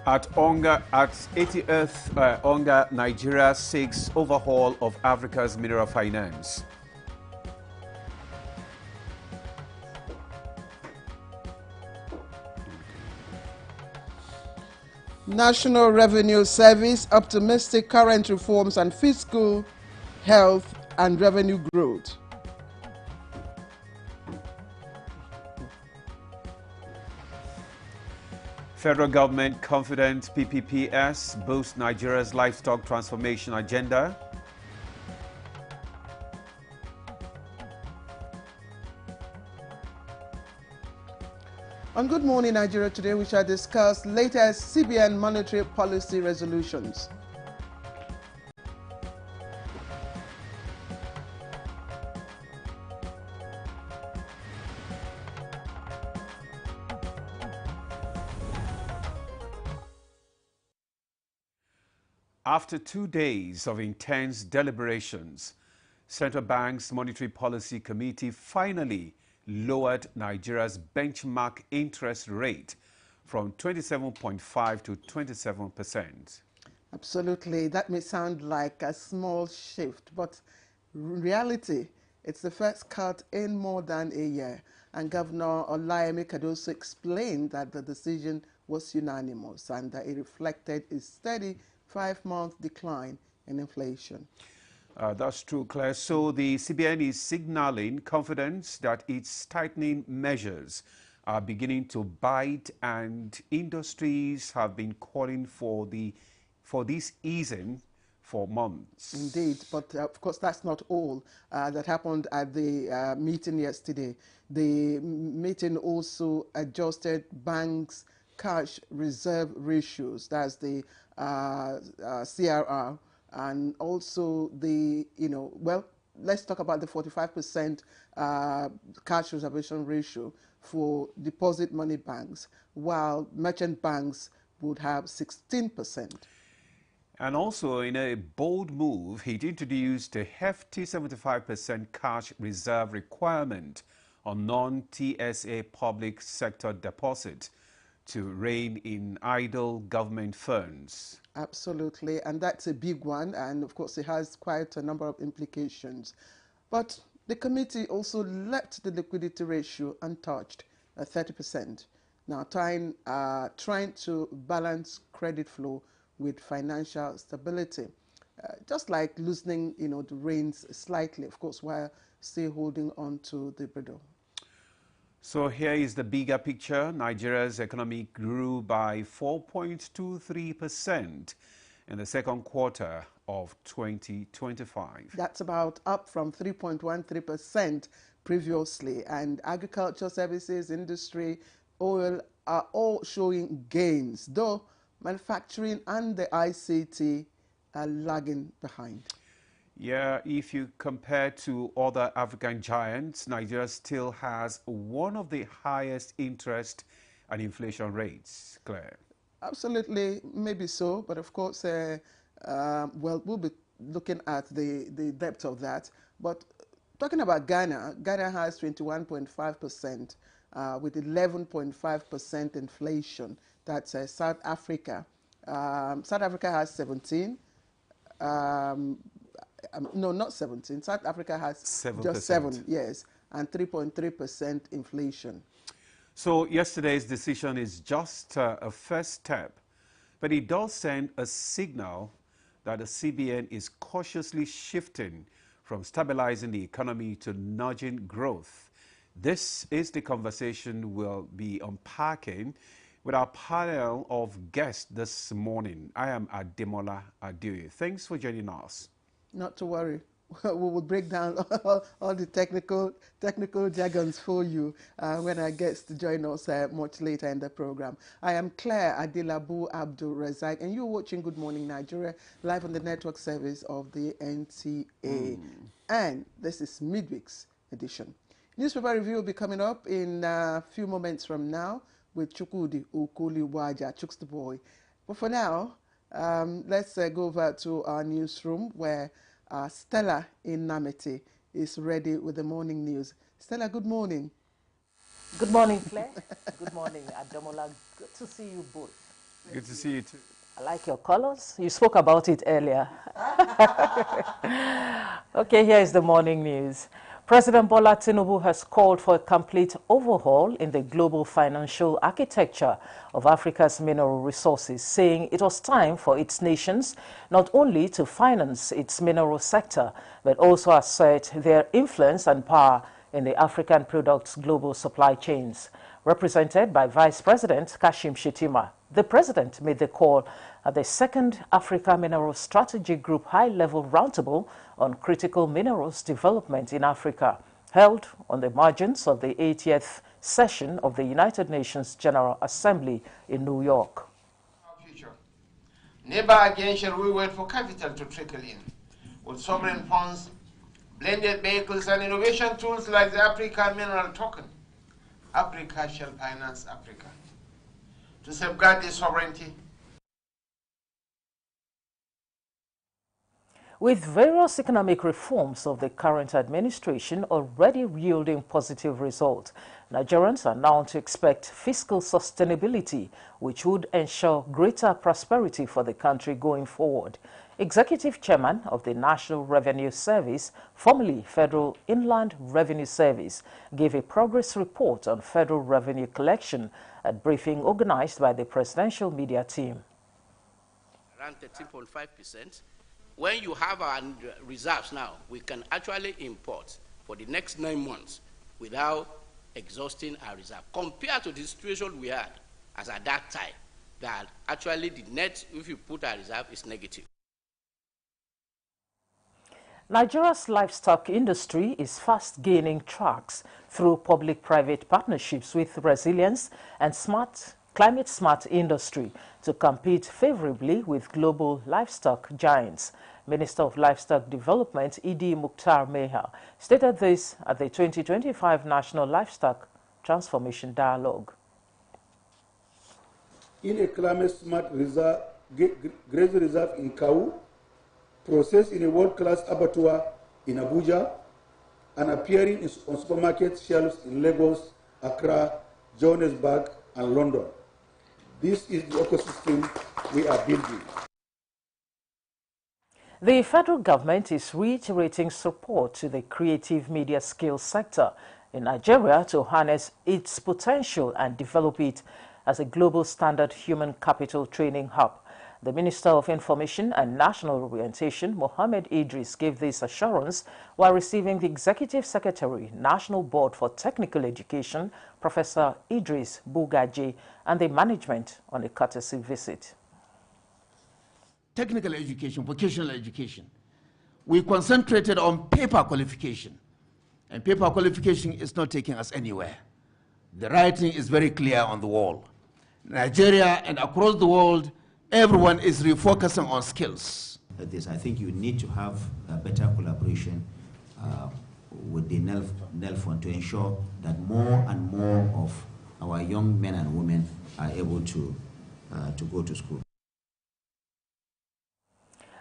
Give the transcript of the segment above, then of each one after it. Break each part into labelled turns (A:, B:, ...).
A: At Onga, at 80th Onga, Nigeria seeks overhaul of Africa's mineral finance.
B: National Revenue Service optimistic current reforms and fiscal health and revenue growth.
A: Federal government confident PPPS boosts Nigeria's livestock transformation agenda.
B: On Good Morning Nigeria today, we shall discuss latest CBN monetary policy resolutions.
A: After 2 days of intense deliberations, Central Bank's Monetary Policy Committee finally lowered Nigeria's benchmark interest rate from 27.5 to 27%.
B: Absolutely. That may sound like a small shift, but in reality, it's the first cut in more than a year. And Governor Olayemi Cardoso explained that the decision was unanimous and that it reflected a steady 5-month decline in inflation.
A: That's true, Claire. So the CBN is signaling confidence that its tightening measures are beginning to bite, and industries have been calling for this easing for months.
B: Indeed, but of course that's not all that happened at the meeting yesterday. The meeting also adjusted banks' cash reserve ratios, that's the CRR, and also the, let's talk about the 45% cash reservation ratio for deposit money banks, while merchant banks would have 16%.
A: And also, in a bold move, he introduced a hefty 75% cash reserve requirement on non-TSA public sector deposits to rein in idle government funds.
B: Absolutely, and that's a big one, and of course it has quite a number of implications. But the committee also left the liquidity ratio untouched at 30%. Now, trying to balance credit flow with financial stability, just like loosening, the reins slightly, of course, while still holding on to the bridle.
A: So here is the bigger picture. Nigeria's economy grew by 4.23% in the second quarter of 2025.
B: That's about up from 3.13% previously. And agriculture services, industry, oil are all showing gains, though manufacturing and the ICT are lagging behind.
A: Yeah, if you compare to other African giants, Nigeria still has one of the highest interest and inflation rates, Claire.
B: Absolutely, maybe so, but of course, we'll be looking at the depth of that. But talking about Ghana, Ghana has 21.5% with 11.5% inflation. That's South Africa. South Africa has 17. No, not 17. South Africa has
A: 7%.
B: just 7, yes, and 3.3% inflation.
A: So yesterday's decision is just a first step, but it does send a signal that the CBN is cautiously shifting from stabilizing the economy to nudging growth. This is the conversation we'll be unpacking with our panel of guests this morning. I am Ademola Adeoye. Thanks for joining us.
B: Not to worry. We will break down all the technical jargons for you when our guests join us much later in the program. I am Claire Adilabu Abdul Razak, and you're watching Good Morning Nigeria live on the network service of the NTA. And this is midweek's edition. Newspaper review will be coming up in a few moments from now with Chukwudi Okoliwaja, Chooks the Boy. But for now, let's go over to our newsroom where Stella in Namete is ready with the morning news. Stella, good morning.
C: Good morning, Claire. Good morning, Ademola. Good to see you both.
A: Good to see you too.
C: I like your colors. You spoke about it earlier. Okay, here is the morning news. President Bola Tinubu has called for a complete overhaul in the global financial architecture of Africa's mineral resources, saying it was time for its nations not only to finance its mineral sector, but also assert their influence and power in the African products' global supply chains. Represented by Vice President Kashim Shettima, the President made the call at the second Africa Mineral Strategy Group high-level roundtable on critical minerals development in Africa, held on the margins of the 80th session of the United Nations General Assembly in New York.
D: Future. Never again shall we wait for capital to trickle in. With sovereign funds, blended vehicles, and innovation tools like the Africa Mineral Token, Africa shall finance Africa. To safeguard this sovereignty,
C: with various economic reforms of the current administration already yielding positive results, Nigerians are now to expect fiscal sustainability, which would ensure greater prosperity for the country going forward. Executive Chairman of the National Revenue Service, formerly Federal Inland Revenue Service, gave a progress report on federal revenue collection at briefing organized by the presidential media team.
E: Around 13.5%. When you have our reserves now, we can actually import for the next 9 months without exhausting our reserve, compared to the situation we had as at that time, that actually the net, if you put our reserve, is negative.
C: Nigeria's livestock industry is fast gaining tracks through public-private partnerships with resilience and climate-smart industry to compete favorably with global livestock giants. Minister of Livestock Development, Idi Mukhtar Meha, stated this at the 2025 National Livestock Transformation Dialogue.
F: In a climate-smart grazing reserve in Kau, processed in a world-class abattoir in Abuja, and appearing on supermarket shelves in Lagos, Accra, Johannesburg, and London. This is the ecosystem we are building.
C: The federal government is reiterating support to the creative media skills sector in Nigeria to harness its potential and develop it as a global standard human capital training hub. The Minister of Information and National Orientation, Mohammed Idris, gave this assurance while receiving the Executive Secretary, National Board for Technical Education, Professor Idris Bugaji, and the management on a courtesy visit.
G: Technical education, vocational education. We concentrated on paper qualification, and paper qualification is not taking us anywhere. The writing is very clear on the wall. Nigeria and across the world, everyone is refocusing on skills.
H: I think you need to have a better collaboration with the NELFON to ensure that more and more of our young men and women are able to go to school.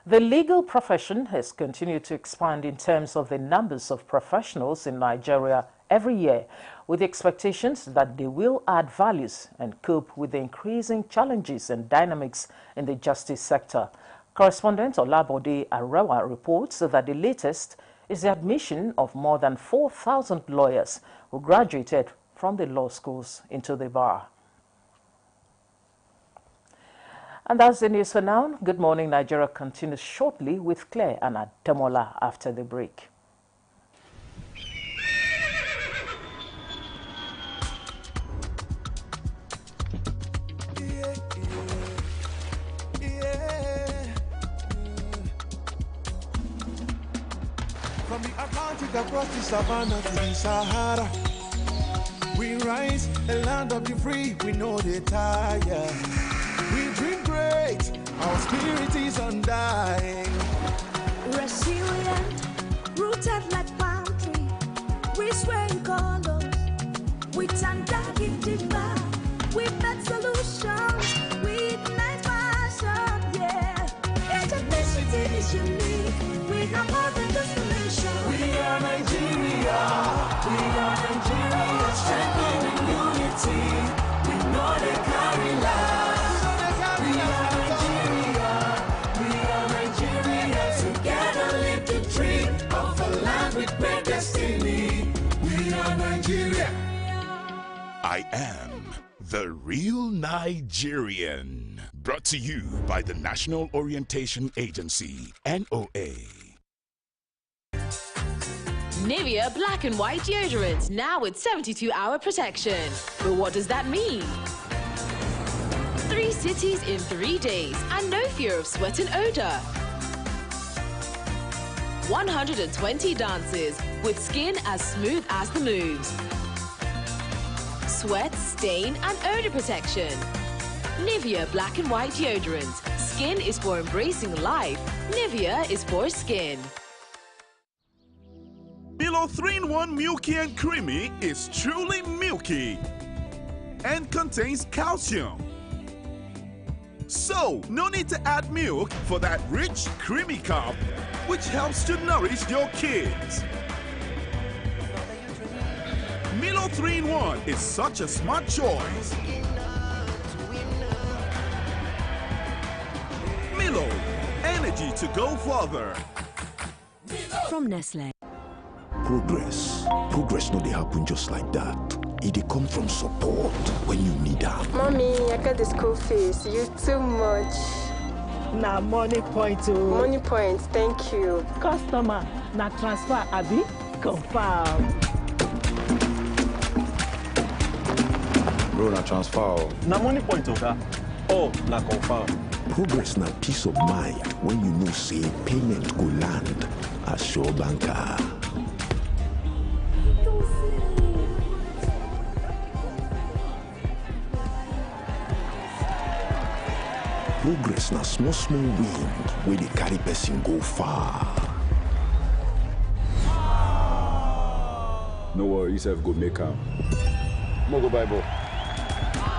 C: The legal profession has continued to expand in terms of the numbers of professionals in Nigeria every year, with expectations that they will add values and cope with the increasing challenges and dynamics in the justice sector. Correspondent Olabode Arewa reports that the latest is the admission of more than 4,000 lawyers who graduated from the law schools into the bar. And that's the news for now. Good Morning Nigeria continues shortly with Claire and Ademola after the break.
I: From the Atlantic across the savannah to the Sahara, we rise, the land of the free, we know they tire. We dream great, our spirit is undying.
J: Resilient, rooted like palm tree, we swear in colors, with undying demand, we bet solutions, we ignite passion, yeah. Education is unique, we have more than just a nation.
I: We are Nigeria, strengthening unity, we know they carry life.
K: I am the real Nigerian. Brought to you by the National Orientation Agency, NOA.
L: Nivea Black and White Deodorant, now with 72-hour protection. But what does that mean? 3 cities in 3 days and no fear of sweat and odor. 120 dances with skin as smooth as the moves. Sweat, stain and odor protection. Nivea Black and White Deodorant. Skin is for embracing life. Nivea is for skin.
K: Milo 3-in-1 Milky and Creamy is truly milky and contains calcium. So, no need to add milk for that rich, creamy cup, which helps to nourish your kids. Milo 3-in-1 is such a smart choice. Milo, energy to go further.
L: From Nestle.
M: Progress no dey happen just like that. It dey come from support when you need am.
N: Mommy, I got the school fees. You too much.
O: Na money point oh.
N: Money point, thank you.
O: Customer, na transfer abi? Confirm.
M: Bro, na transfer.
P: Na money point oga. Oh, na confirm.
M: Progress na peace of mind when you know say payment go land as Sure Banker. Progress na small wind where they carry person go far.
Q: No worry, yourself go make am. Mo go Bible.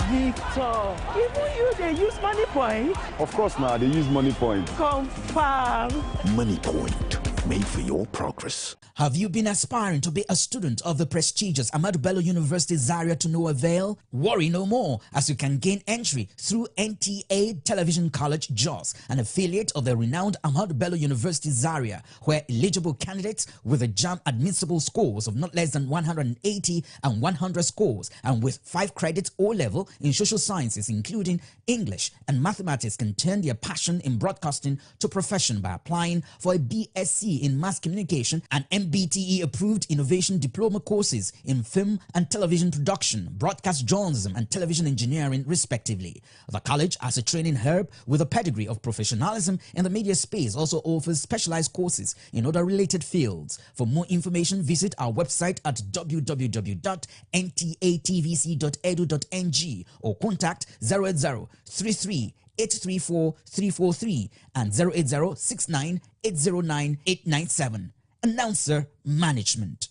O: Victor, even you they use money point?
Q: Of course now, they use money point.
O: Confirm.
M: Money Point, made for your progress.
R: Have you been aspiring to be a student of the prestigious Ahmadu Bello University Zaria to no avail? Worry no more, as you can gain entry through NTA Television College Jos, an affiliate of the renowned Ahmadu Bello University Zaria, where eligible candidates with a JAMB admissible scores of not less than 180 and 100 scores, and with 5 credits O-level in social sciences, including English and mathematics, can turn their passion in broadcasting to profession by applying for a BSc in Mass Communication and MBTE approved innovation diploma courses in film and television production, broadcast journalism and television engineering respectively. The college, as a training hub with a pedigree of professionalism in the media space, also offers specialized courses in other related fields. For more information, visit our website at www.ntatvc.edu.ng or contact 08033 834-343 and 08069-809-897. Announcer Management.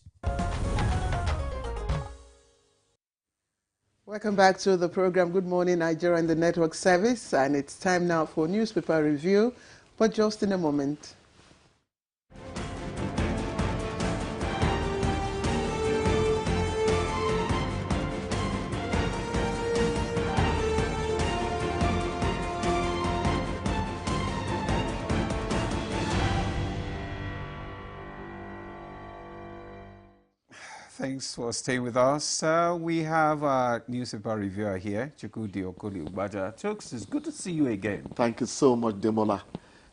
B: Welcome back to the program. Good morning, Nigeria and the network service. And it's time now for newspaper review, but just in a moment.
A: Thanks for staying with us. We have our newspaper reviewer here, Chukudi Okoli Ubaja. Chooks, it's good to see you again.
S: Thank you so much, Demola.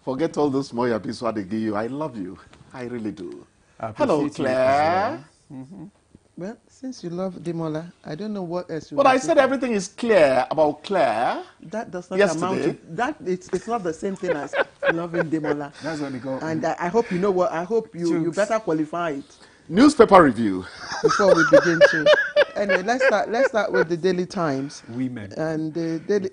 S: Forget all those small episodes they give you. I love you. I really do. Hello, Claire.
B: Well, since you love Demola, I don't know what else you
S: But I said everything is clear about Claire.
B: That does not amount to that. It's not the same thing as loving Demola.
A: That's what they go.
B: And I hope you know what. I hope you better qualify it.
S: Newspaper review.
B: Before we begin to. Anyway, let's start with the Daily Times.
A: Women.
B: And the Daily.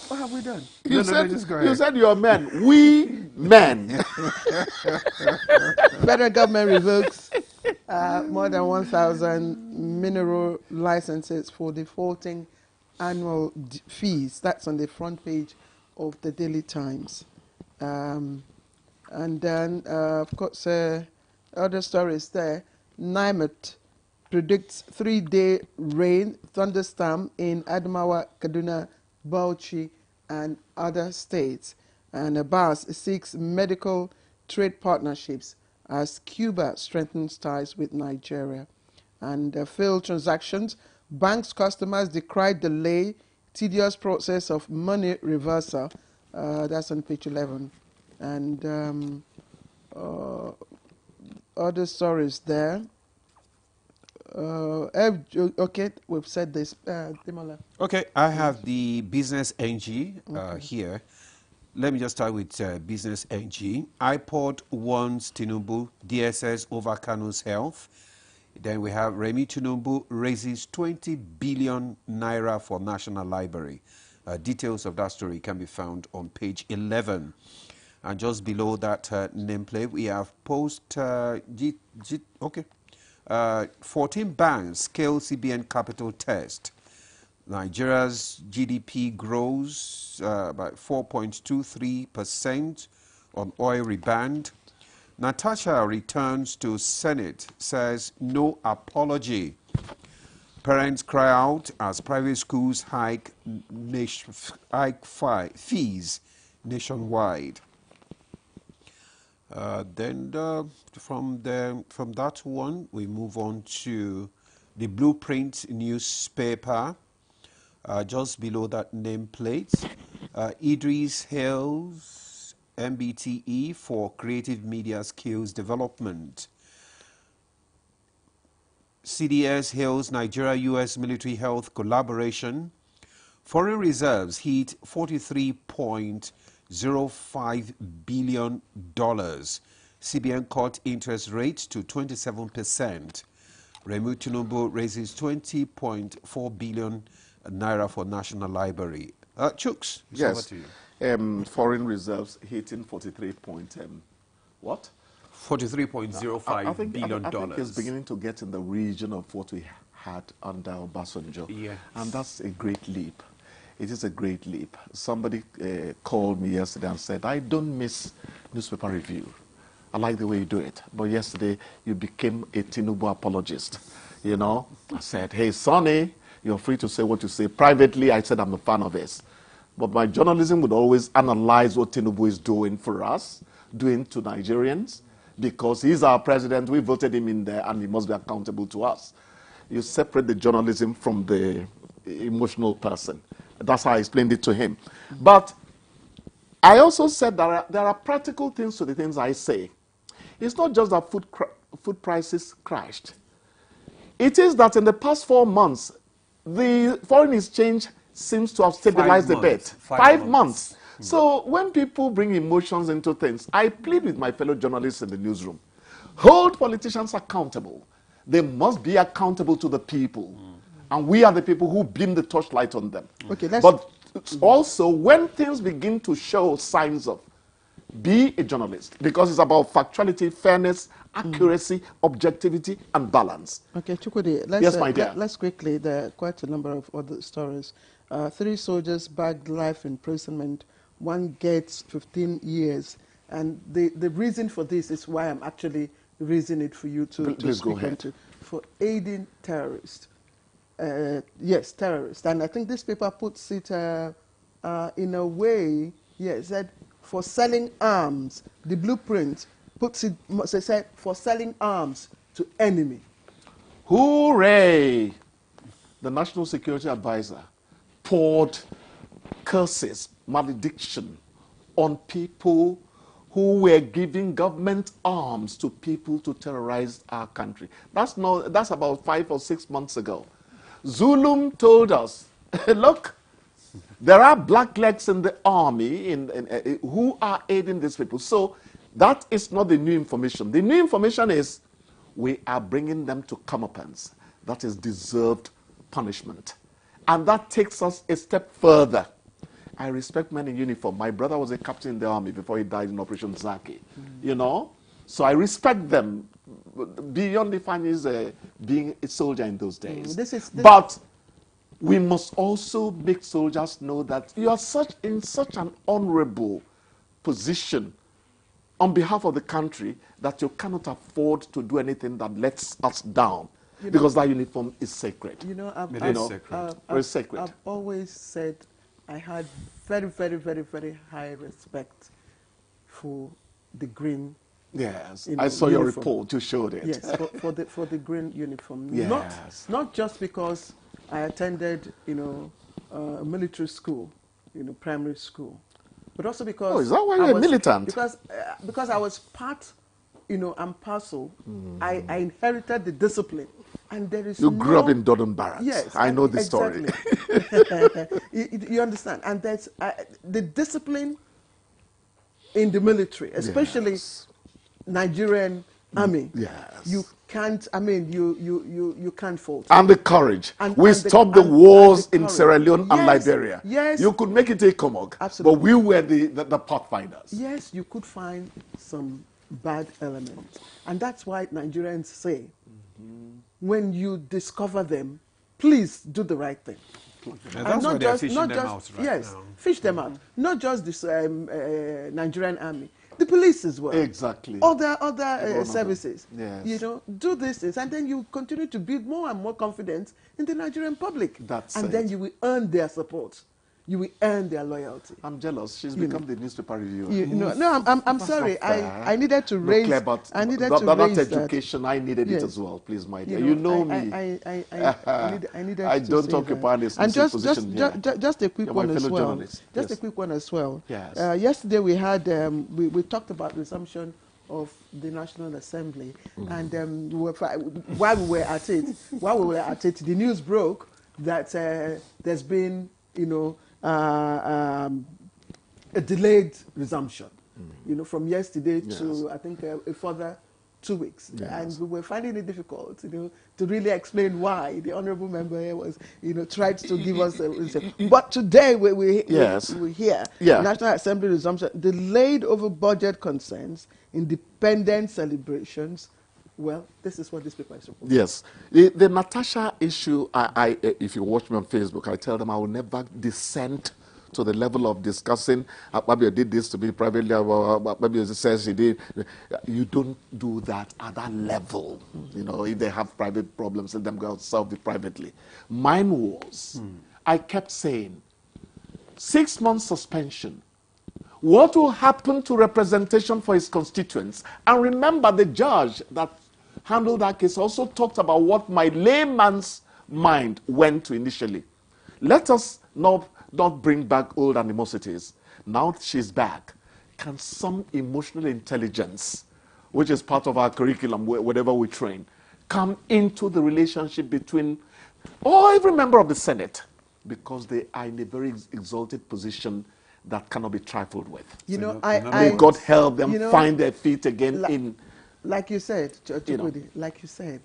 B: What have we done?
S: You said you're men. We men.
B: Federal government revokes more than 1,000 mineral licenses for defaulting annual fees. That's on the front page of the Daily Times. And then, of course, other stories there. NIMET predicts 3-day rain, thunderstorm in Adamawa, Kaduna, Bauchi, and other states. And Abbas seeks medical trade partnerships as Cuba strengthens ties with Nigeria. and failed transactions. Banks customers decried delay, tedious process of money reversal. That's on page 11. And other stories there. Okay, we've said this. Demola.
A: Okay, I have the Business NG here. Let me just start with Business NG. iPod warns Tinubu, DSS over Kanu's health. Then we have Remi Tinubu raises 20 billion naira for National Library. Details of that story can be found on page 11. And just below that nameplate, we have post 14 banks scale CBN capital test. Nigeria's GDP grows by 4.23% on oil rebound. Natasha returns to Senate, says no apology. Parents cry out as private schools hike fees nationwide. Then from that one, we move on to the Blueprint newspaper. Just below that nameplate, Idris hails MBTE for creative media skills development. CDS hails Nigeria-US military health collaboration. Foreign reserves hit $43.05 billion. CBN cut interest rate to 27%. Remi Tinubu raises 20.4 billion naira for National Library. Chooks, it's over to you.
S: Foreign reserves hitting 43 point, what?
A: $43.05 billion.
S: I think it's beginning to get in the region of what we had under Obasanjo.
A: Yes.
S: And that's a great leap. It is a great leap. Somebody called me yesterday and said, I don't miss newspaper review. I like the way you do it. But yesterday, you became a Tinubu apologist. You know, I said, hey, Sonny, you're free to say what you say. Privately, I said I'm a fan of his. But my journalism would always analyze what Tinubu is doing for us, doing to Nigerians, because he's our president, we voted him in there, and he must be accountable to us. You separate the journalism from the emotional person. That's how I explained it to him. But I also said that there are practical things to the things I say. It's not just that food prices crashed. It is that in the past 4 months, the foreign exchange seems to have stabilized a bit. 5 months. So when people bring emotions into things, I plead with my fellow journalists in the newsroom. Hold politicians accountable. They must be accountable to the people. And we are the people who beam the torchlight on them.
B: Okay,
S: but also, when things begin to show signs of, be a journalist, because it's about factuality, fairness, accuracy, objectivity, and balance.
B: Okay, Chukwudi, let's,
S: yes, my dear.
B: Let's quickly, there are quite a number of other stories. 3 soldiers bagged life imprisonment. 1 gets 15 years. And the reason for this is why I'm actually raising it for you to speak on, for aiding terrorists. Yes, terrorists. And I think this paper puts it in a way, yes, that for selling arms, the Blueprint puts it, they say, for selling arms to enemy.
S: Hooray! The National Security Advisor poured curses, malediction on people who were giving government arms to people to terrorize our country. That's about 5 or 6 months ago. Zulum told us, look, there are blacklegs in the army who are aiding these people. So that is not the new information. The new information is we are bringing them to comeuppance. That is deserved punishment. And that takes us a step further. I respect men in uniform. My brother was a captain in the army before he died in Operation Zaki. You know? So I respect them beyond defining being a soldier in those days. But we must also make soldiers know that you are in such an honorable position on behalf of the country that you cannot afford to do anything that lets us down, because that uniform is sacred. It's sacred.
B: I've always said I had very, very, very, very high respect for the green
S: Yes,
B: you know,
S: I saw your
B: uniform.
S: report. You showed it.
B: Yes, for the green uniform.
S: Yes.
B: Not just because I attended, you know, military school, you know, primary school, but also because
S: is that why you're a militant?
B: Because I was part, you know, and parcel. I inherited the discipline, and there is
S: You grew up in Dodon Barracks.
B: Yes,
S: I know the story.
B: you understand, and that's the discipline in the military, especially Nigerian army.
S: Yes.
B: You can't. I mean, you can't fault.
S: And the courage. We stopped the wars in Sierra Leone and Liberia.
B: Yes.
S: You could make it a Comog.
B: Absolutely.
S: But we were the pathfinders.
B: Yes, you could find some bad elements, and that's why Nigerians say, when you discover them, please do the right thing.
A: And that's why they're fishing them out right
B: yes,
A: now.
B: fish them out. Not just this Nigerian army, the police as well.
S: Exactly.
B: Other services.
S: Yes.
B: You know, do these things, and then you continue to build more and more confidence in the Nigerian public. And then you will earn their support. You will earn their loyalty.
S: I'm jealous. She's become the newspaper reviewer.
B: No, I'm sorry. I needed to raise.
S: Claire, but
B: I needed
S: that,
B: to raise
S: education.
B: That.
S: I needed it as well. Please, my dear. You know me.
B: I needed.
S: I
B: to
S: don't
B: say
S: occupy
B: that.
S: an exclusive position here.
B: Just a quick
S: You're
B: one
S: my
B: as
S: fellow
B: well.
S: journalist.
B: Just
S: Yes.
B: a quick one as well.
S: Yes.
B: Yesterday we had we talked about resumption of the National Assembly, and while we were at it, the news broke that there's been, you know, a delayed resumption, you know, from yesterday to I think a further 2 weeks, and we were finding it difficult, you know, to really explain why. The honourable member here was, you know, tried to give us but today we hear National Assembly resumption delayed over budget concerns, independent celebrations. Well, this is what this paper is reporting.
S: Yes. The Natasha issue, if you watch me on Facebook, I tell them I will never descend to the level of discussing, maybe I did this to me privately, maybe it says he did. You don't do that at that level. You know, if they have private problems, let them go and solve it privately. Mine was, I kept saying, 6 months suspension. What will happen to representation for his constituents? And remember, the judge that handled that case also talked about what my layman's mind went to initially. Let us not bring back old animosities. Now she's back. Can some emotional intelligence, which is part of our curriculum, whatever we train, come into the relationship between every member of the Senate? Because they are in a very exalted position that cannot be trifled with.
B: You know,
S: may God help them find their feet again
B: like you said, like you said,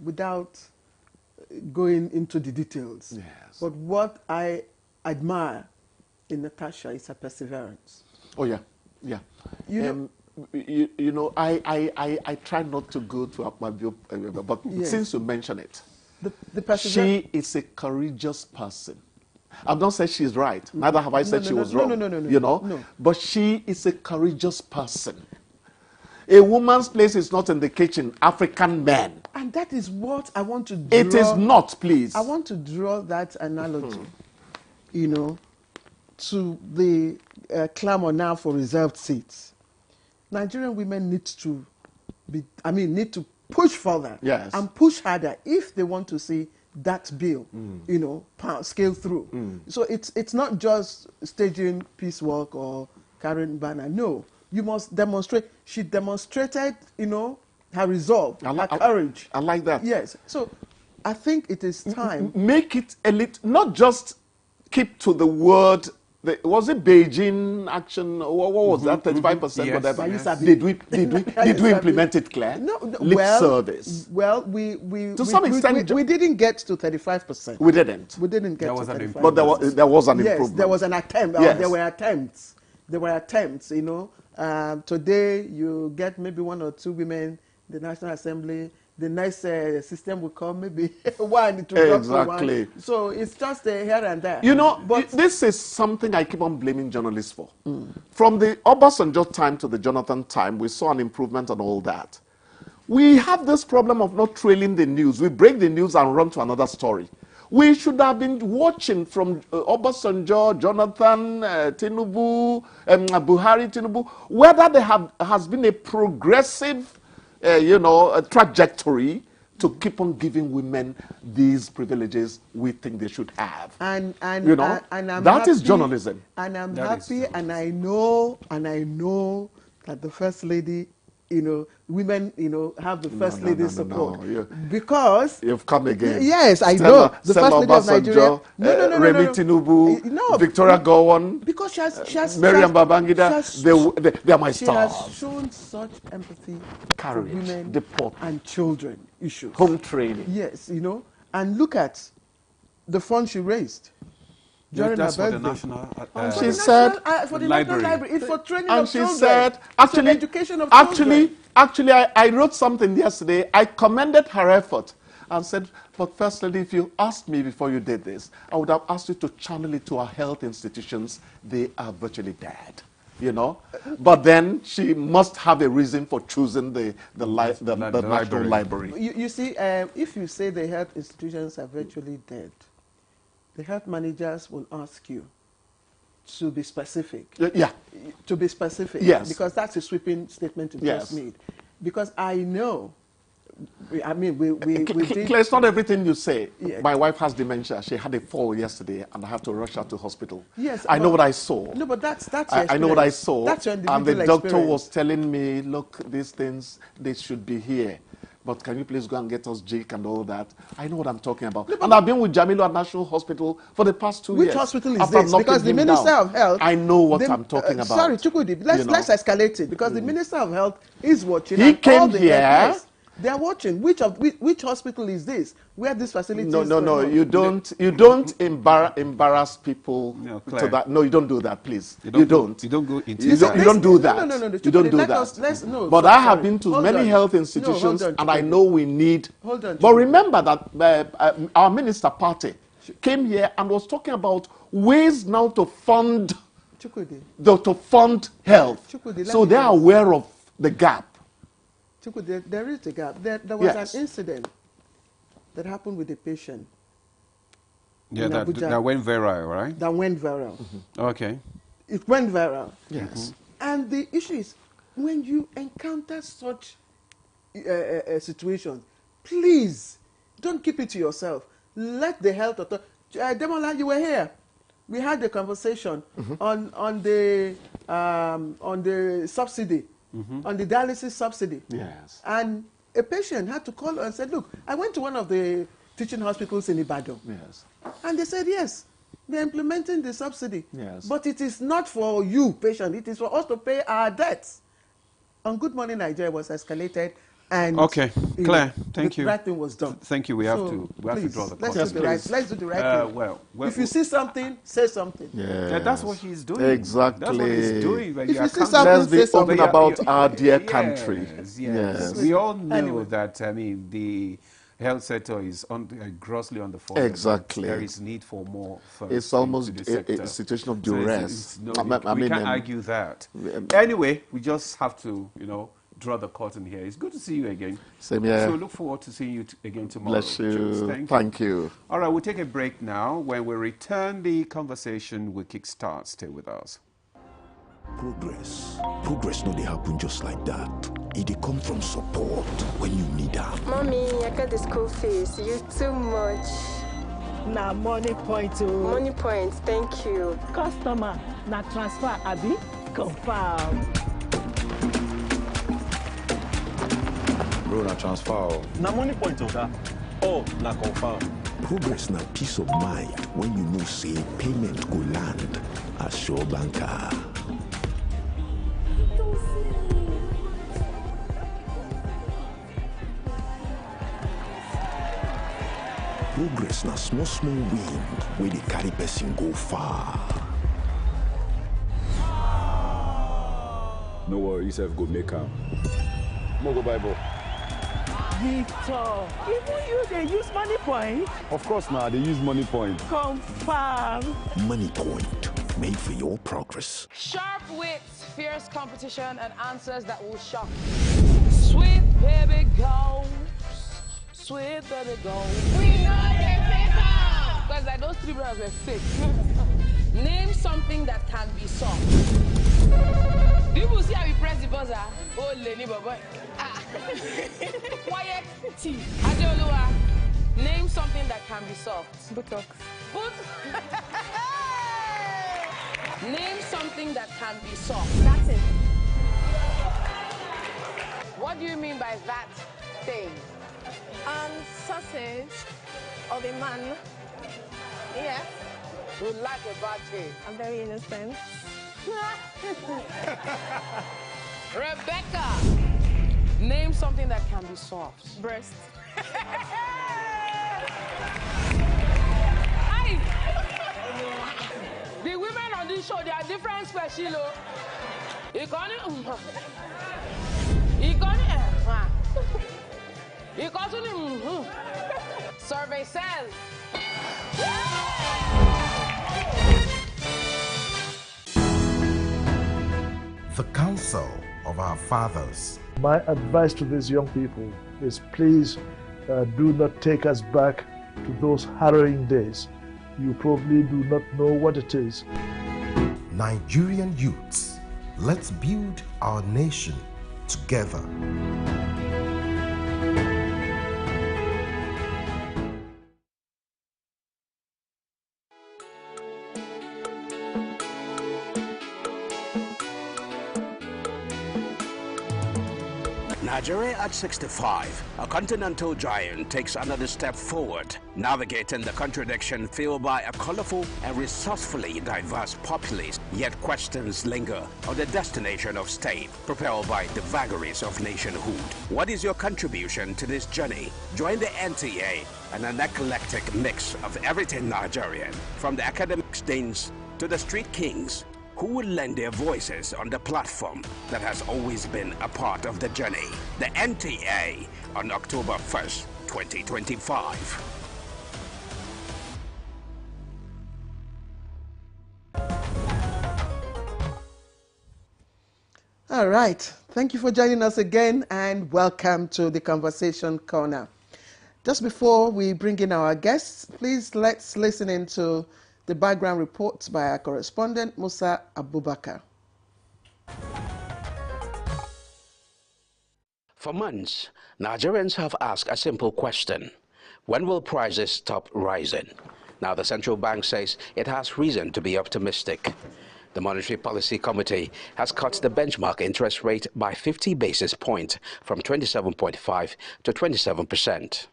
B: without going into the details.
S: Yes.
B: But what I admire in Natasha is her perseverance.
S: Oh yeah, yeah. You know, I try not to go to Akpabio, but since you mention it, she is a courageous person. I've not said she's right. Neither have I said she was wrong. You know, but she is a courageous person. A woman's place is not in the kitchen. African men.
B: And that is what I want to draw.
S: It is not, please.
B: I want to draw that analogy, you know, to the clamor now for reserved seats. Nigerian women need to push further and push harder if they want to see that bill, you know, scale through. So it's not just staging peace work or carrying banner. No, you must demonstrate. She demonstrated, you know, her resolve, her courage.
S: I like that.
B: Yes. So I think it is time.
S: Make it a little, not just keep to the word. Was it Beijing action? What was that? 35%,
B: Yes.
S: whatever.
B: Yes.
S: Did we implement it, Claire?
B: No.
S: Lip service.
B: Well,
S: to some extent
B: we didn't get to 35%.
S: We didn't.
B: We didn't get to 35%.
S: But there was an improvement.
B: Yes, there was an attempt.
S: Yes.
B: There were attempts. There were attempts. You know, today you get maybe 1 or 2 women in the National Assembly. The next system will come, maybe one to drop to one. So it's just here and there.
S: You know, but this is something I keep on blaming journalists for. From the Obasanjo time to the Jonathan time, we saw an improvement and all that. We have this problem of not trailing the news. We break the news and run to another story. We should have been watching from Obasanjo, Jonathan, Tinubu, Buhari, Tinubu, whether there has been a progressive, trajectory to keep on giving women these privileges we think they should have.
B: And I'm
S: that is
B: happy,
S: journalism.
B: And I'm happy, and I know that the First Lady, women, have the First Lady support. Because
S: you've come again.
B: Yes, I
S: Stella,
B: know. The
S: Stella
B: First Lady of Nigeria.
S: No, Remi Tinubu, Victoria Gowon,
B: because she has
S: Miriam Babangida, they are my stars.
B: She has shown such empathy
S: Courage,
B: for women
S: deport,
B: and children issues.
S: Home training.
B: Yes, and look at the fund she raised. During
A: that's
B: her
A: for the
B: birthday.
A: national.
S: She said,
B: for the National Library, it's for training
S: and
B: of
S: she
B: children.
S: said,
B: It's for education of children.
S: Actually, I wrote something yesterday. I commended her effort and said, but First Lady, if you asked me before you did this, I would have asked you to channel it to our health institutions. They are virtually dead, But then she must have a reason for choosing the National Library.
B: You see, if you say the health institutions are virtually dead, the health managers will ask you to be specific.
S: Yeah.
B: To be specific.
S: Yes.
B: Because that's a sweeping statement you just made. Because I know, we did...
S: Claire, it's not everything you say.
B: Yeah.
S: My wife has dementia. She had a fall yesterday, and I had to rush her to hospital.
B: Yes.
S: I know what I saw.
B: No, but that's your
S: I know what I saw.
B: That's your individual
S: and the doctor
B: experience.
S: was telling me, look, these things, they should be here. But can you please go and get us Jake and all that? I know what I'm talking about. No, and I've been with Jamilu at National Hospital for the past 2 years.
B: Which hospital is this? Because the Minister of Health...
S: I know what I'm talking about.
B: Sorry, Chukwudi, let's escalate it. Because the Minister of Health is watching.
S: He came here.
B: They are watching. Which hospital is this? Where this facility is?
S: No. You don't embarrass people to that. No, you don't do that, please. You don't.
A: You don't go into.
S: You don't do that.
B: No.
S: You don't do that. But I have been to many health institutions, and I know we need. But remember that our Minister Party came here and was talking about ways now to fund health. So they are aware of the gap.
B: Chukwudi, there is a gap. There was an incident that happened with a patient.
A: Yeah, that went viral, right?
B: That went viral.
A: Okay.
B: It went viral.
S: Yes.
B: And the issue is, when you encounter such situations, please don't keep it to yourself. Let the health authority. Demola, you were here. We had a conversation on the subsidy. On the dialysis subsidy.
S: Yes.
B: And a patient had to call and said, look, I went to one of the teaching hospitals in Ibadan.
S: Yes.
B: And they said, yes, they're implementing the subsidy.
S: Yes.
B: But it is not for you, patient. It is for us to pay our debts. On Good Morning Nigeria was escalated. And
A: okay, Claire, thank you.
B: The right thing was done.
A: Thank you. We have to draw the
B: let's do the right thing.
A: Well,
B: if you see something, say something.
S: Yeah,
A: that's what he's doing.
S: Exactly.
A: That's what he's doing.
B: If you see something, say something.
S: Let's be open about our dear country.
A: Yes. We all know that. The health sector is grossly underfunded.
S: Exactly.
A: There is need for more funds.
S: It's almost a situation of duress.
A: We can't argue that. Anyway, we just have to, draw the curtain here. It's good to see you again.
S: Same here.
A: So look forward to seeing you again tomorrow.
S: Bless you.
A: Cheers.
S: Thank you.
A: All right, we'll take a break now. When we return, the conversation will kickstart. Stay with us.
M: Progress no dey happen just like that. It dey come from support when you need am.
N: Mommy, I got the school fees. You too much.
O: Na money point o.
N: Money point, thank you.
O: Customer, na transfer abi? Confirm.
Q: Bro, na transfer.
P: Na money point oga. Oh, na confirm.
M: Progress na peace of mind when you know say payment go land as Sure Banker. Progress na small wind where dey carry person go far.
Q: No worry, yourself go make am. Mo go buy ball.
O: Victor, even you dey use money point?
Q: Of course now, they use money point.
O: Confirm.
M: Money Point, made for your progress.
T: Sharp wits, fierce competition, and answers that will shock. Sweet baby goes, sweet baby goes. We know your paper. Because like those three brothers were fake. Name something that can be solved. People see how we press the buzzer. Oh, Lenny Baba. Quiet tea. Adeoluwa, name something that can be solved.
N: Botox.
T: Name something that can be solved.
N: That's it.
T: What do you mean by that thing?
N: Sausage of a man. Yes.
T: You like a bad thing.
N: I'm very innocent.
T: Rebecca, name something that can be solved.
N: Breast.
T: Aye. The women on this show, they are different species. Survey says.
U: The counsel of our fathers.
V: My advice to these young people is please do not take us back to those harrowing days. You probably do not know what it is.
U: Nigerian youths, let's build our nation together.
W: Nigeria at 65, a continental giant takes another step forward, navigating the contradiction fueled by a colorful and resourcefully diverse populace, yet questions linger on the destination of state, propelled by the vagaries of nationhood. What is your contribution to this journey? Join the NTA and an eclectic mix of everything Nigerian, from the academic deans to the street kings, who will lend their voices on the platform that has always been a part of the journey. The NTA on October 1st, 2025.
B: All right. Thank you for joining us again and welcome to the Conversation Corner. Just before we bring in our guests, please let's listen into the background reports by our correspondent, Musa Abubakar.
E: For months, Nigerians have asked a simple question: when will prices stop rising? Now the central bank says it has reason to be optimistic. The Monetary Policy Committee has cut the benchmark interest rate by 50 basis points from 27.5 to 27%.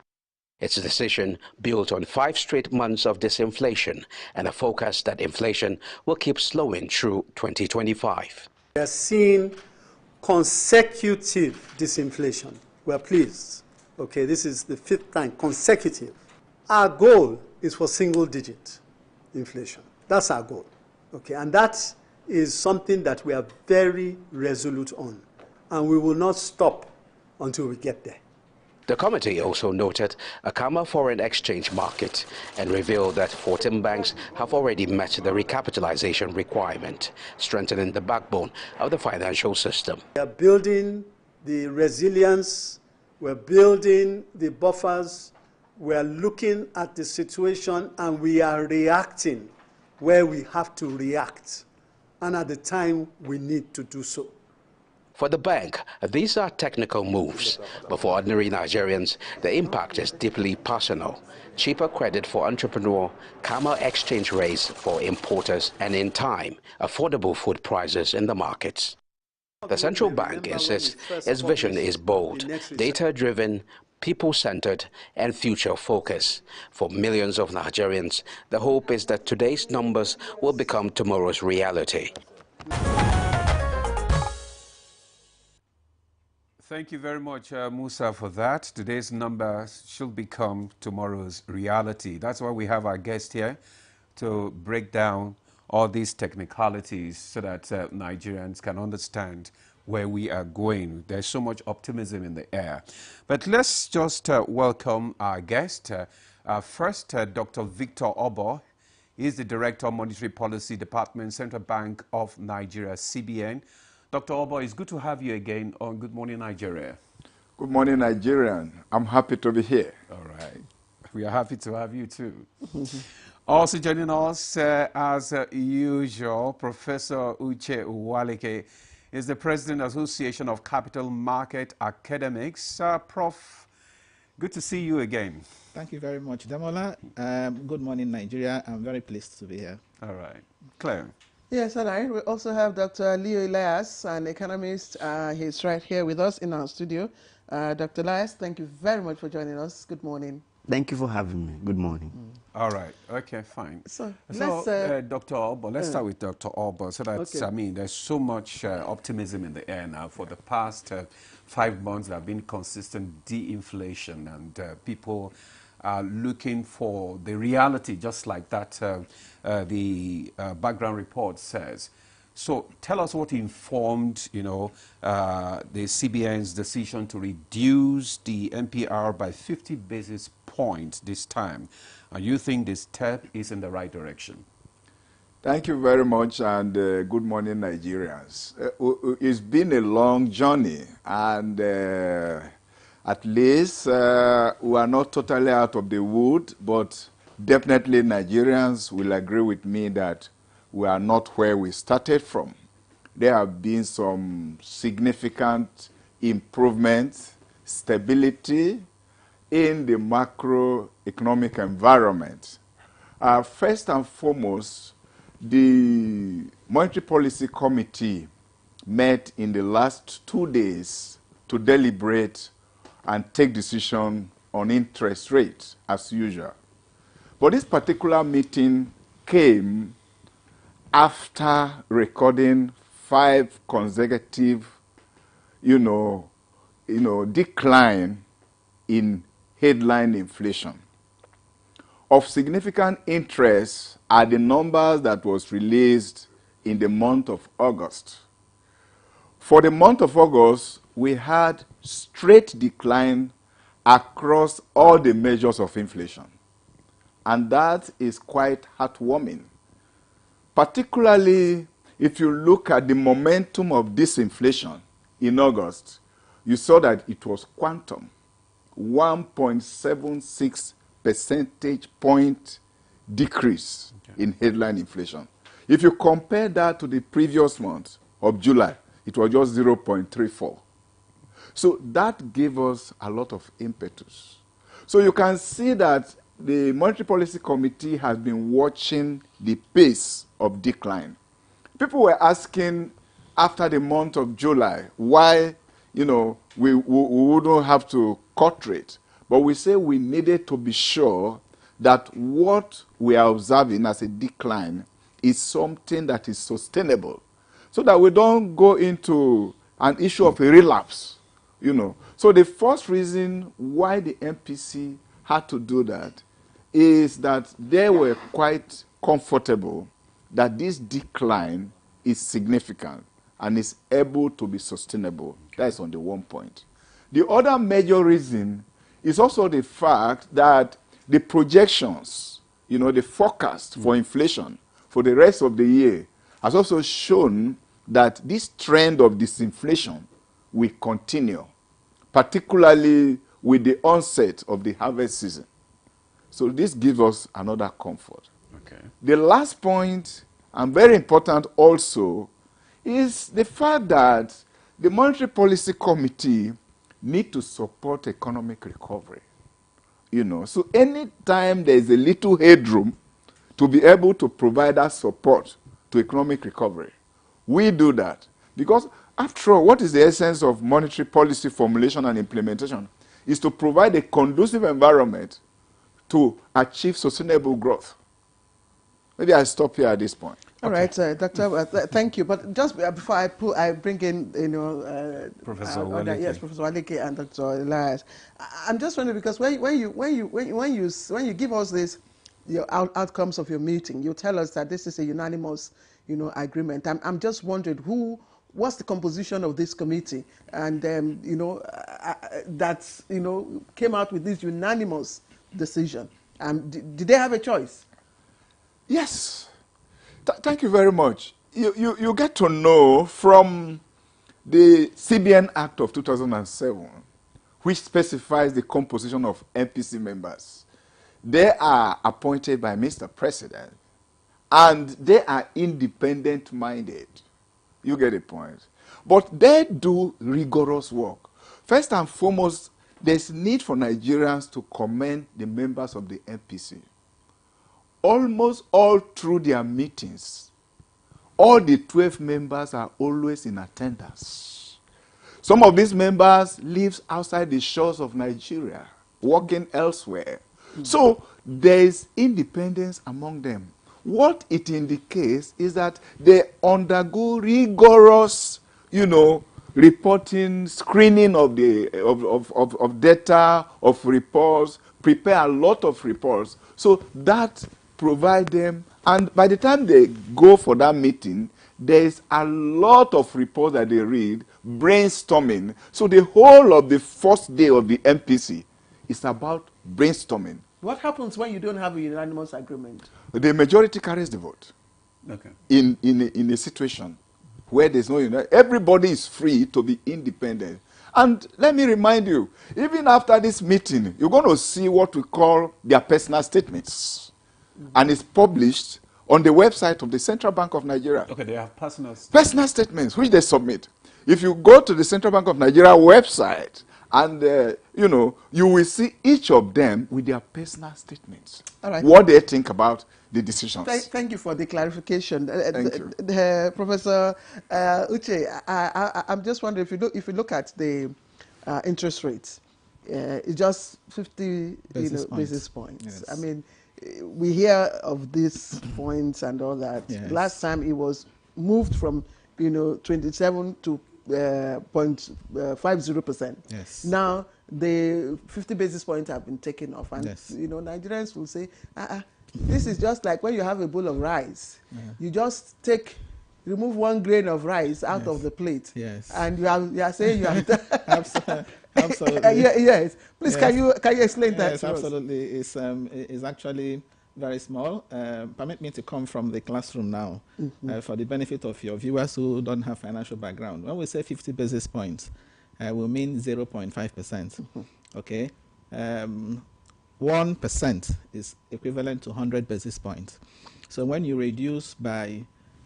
E: Its decision built on 5 straight months of disinflation and a forecast that inflation will keep slowing through 2025.
X: We are seeing consecutive disinflation. We are pleased. Okay, this is the 5th time consecutive. Our goal is for single-digit inflation. That's our goal. Okay, and that is something that we are very resolute on, and we will not stop until we get there.
E: The committee also noted a calmer foreign exchange market and revealed that 14 banks have already met the recapitalization requirement, strengthening the backbone of the financial system.
X: We are building the resilience, we're building the buffers, we are looking at the situation, and we are reacting where we have to react, and at the time we need to do so.
E: For the bank, these are technical moves, but for ordinary Nigerians, the impact is deeply personal. Cheaper credit for entrepreneurs, calmer exchange rates for importers, and in time, affordable food prices in the markets. The central bank insists its vision is bold, data-driven, people-centered, and future-focused. For millions of Nigerians, the hope is that today's numbers will become tomorrow's reality.
A: Thank you very much, Musa, for that. Today's numbers should become tomorrow's reality. That's why we have our guest here to break down all these technicalities so that Nigerians can understand where we are going. There's so much optimism in the air. But let's just welcome our guest. First, Dr. Victor Obo. He's the Director of Monetary Policy Department, Central Bank of Nigeria, CBN. Dr. Obo, it's good to have you again on Good Morning Nigeria.
Y: Good morning, Nigerian. I'm happy to be here.
A: All right. We are happy to have you too. Also joining us, as usual, Professor Uche Uwaleke is the President Association of Capital Market Academics. Prof, good to see you again.
D: Thank you very much, Damola. Good morning, Nigeria. I'm very pleased to be here.
A: All right. Claire.
B: Yes, all right. We also have Dr. Leo Elias, an economist. He's right here with us in our studio. Dr. Elias, thank you very much for joining us. Good morning.
F: Thank you for having me. Good morning.
A: All right. Okay, fine.
B: So
A: Dr. Albo, let's start with Dr. Albo. So that's,
B: Okay.
A: I mean, there's so much optimism in the air now. For the past 5 months, there have been consistent de-inflation, and people are looking for the reality, just like that the background report says. So tell us what informed, the CBN's decision to reduce the MPR by 50 basis points this time. You think this step is in the right direction?
Q: Thank you very much, and good morning, Nigerians. It's been a long journey, and at least we are not totally out of the wood, but definitely Nigerians will agree with me that we are not where we started from. There have been some significant improvements, stability in the macroeconomic environment. First and foremost, the Monetary Policy Committee met in the last 2 days to deliberate and take decision on interest rates, as usual. But this particular meeting came after recording 5 consecutive, decline in headline inflation. Of significant interest are the numbers that was released in the month of August. For the month of August, we had straight decline across all the measures of inflation. And that is quite heartwarming. Particularly if you look at the momentum of disinflation in August, you saw that it was quantum, 1.76 percentage point decrease in headline inflation. If you compare that to the previous month of July, it was just 0.34. So that gave us a lot of impetus. So you can see that the Monetary Policy Committee has been watching the pace of decline. People were asking after the month of July why, we wouldn't have to cut rate. But we say we needed to be sure that what we are observing as a decline is something that is sustainable, so that we don't go into an issue of a relapse, So the first reason why the MPC had to do that is that they were quite comfortable that this decline is significant and is able to be sustainable. That's on the one point. The other major reason is also the fact that the projections, the forecast for inflation for the rest of the year has also shown that this trend of disinflation will continue, particularly with the onset of the harvest season. So this gives us another comfort.
A: Okay.
Q: The last point, and very important also, is the fact that the Monetary Policy Committee need to support economic recovery. So anytime there is a little headroom to be able to provide that support to economic recovery, we do that. Because after all, what is the essence of monetary policy formulation and implementation? Is to provide a conducive environment to achieve sustainable growth. Maybe I stop here at this point.
B: All right, Doctor, thank you. But just before I bring in,
A: Professor Uwaleke.
B: Yes, Professor Uwaleke and Dr. Elias, I'm just wondering, because when you give us this, your outcomes of your meeting, you tell us that this is a unanimous, agreement. I'm just wondering what's the composition of this committee, and that came out with this unanimous decision. Did they have a choice?
Q: Yes. Thank you very much. You get to know from the CBN Act of 2007, which specifies the composition of MPC members. they are appointed by Mr. President, and they are independent-minded. You get the point. But they do rigorous work. First and foremost, there's need for Nigerians to commend the members of the MPC. Almost all through their meetings, all the 12 members are always in attendance. Some of these members live outside the shores of Nigeria, working elsewhere. So there is independence among them. What it indicates is that they undergo rigorous, reporting, screening of the of data, of reports, prepare a lot of reports. So that provide them, and by the time they go for that meeting, there is a lot of reports that they read, brainstorming. So the whole of the first day of the MPC is about brainstorming.
B: What happens when you don't have a unanimous agreement?
Q: The majority carries the vote.
A: Okay.
Q: In a situation where there's no unity, everybody is free to be independent. And let me remind you, even after this meeting, you're going to see what we call their personal statements. And it's published on the website of the Central Bank of Nigeria.
A: Okay, they have personal
Q: statements, which they submit. If you go to the Central Bank of Nigeria website, and you will see each of them with their personal statements.
B: All right.
Q: What they think about the decisions.
B: Thank you for the clarification.
Q: Thank you.
B: Professor Uche, I'm just wondering if you look at the interest rates, it's just 50 basis points.
D: Yes.
B: I mean, we hear of these points and all that.
D: Yes.
B: Last time it was moved from 27 to 0.50%.
D: Yes.
B: Now the 50 basis points have been taken off, and
D: yes.
B: Nigerians will say, this is just like when you have a bowl of rice.
D: Yeah.
B: You just remove 1 grain of rice out of the plate.
D: Yes.
B: And you are saying you have
D: Absolutely.
B: Yes. Please,
D: yes.
B: Can you explain that
D: yes,
B: to us?
D: absolutely. It's actually very small. Permit me to come from the classroom now for the benefit of your viewers who don't have financial background. When we say 50 basis points, we mean 0.5%. Okay? 1% is equivalent to 100 basis points. So when you reduce by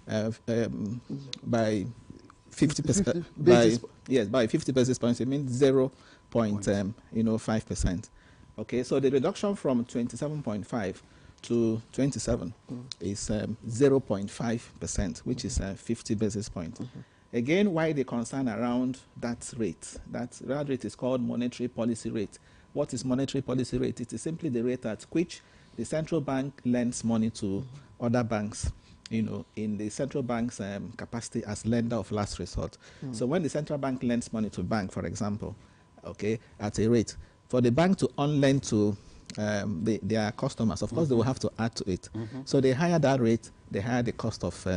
D: 50%, by 50 basis points, it means 0.5%. Okay, so the reduction from 27.5 to 27 is 0.5%, which is 50 basis points. Again, why the concern around that rate? That rate is called monetary policy rate. What is monetary policy rate? It is simply the rate at which the central bank lends money to other banks, in the central bank's capacity as lender of last resort. So when the central bank lends money to a bank, for example, okay, at a rate, for the bank to unlend to their customers, of course, they will have to add to it. So they hire that rate, they hire the cost of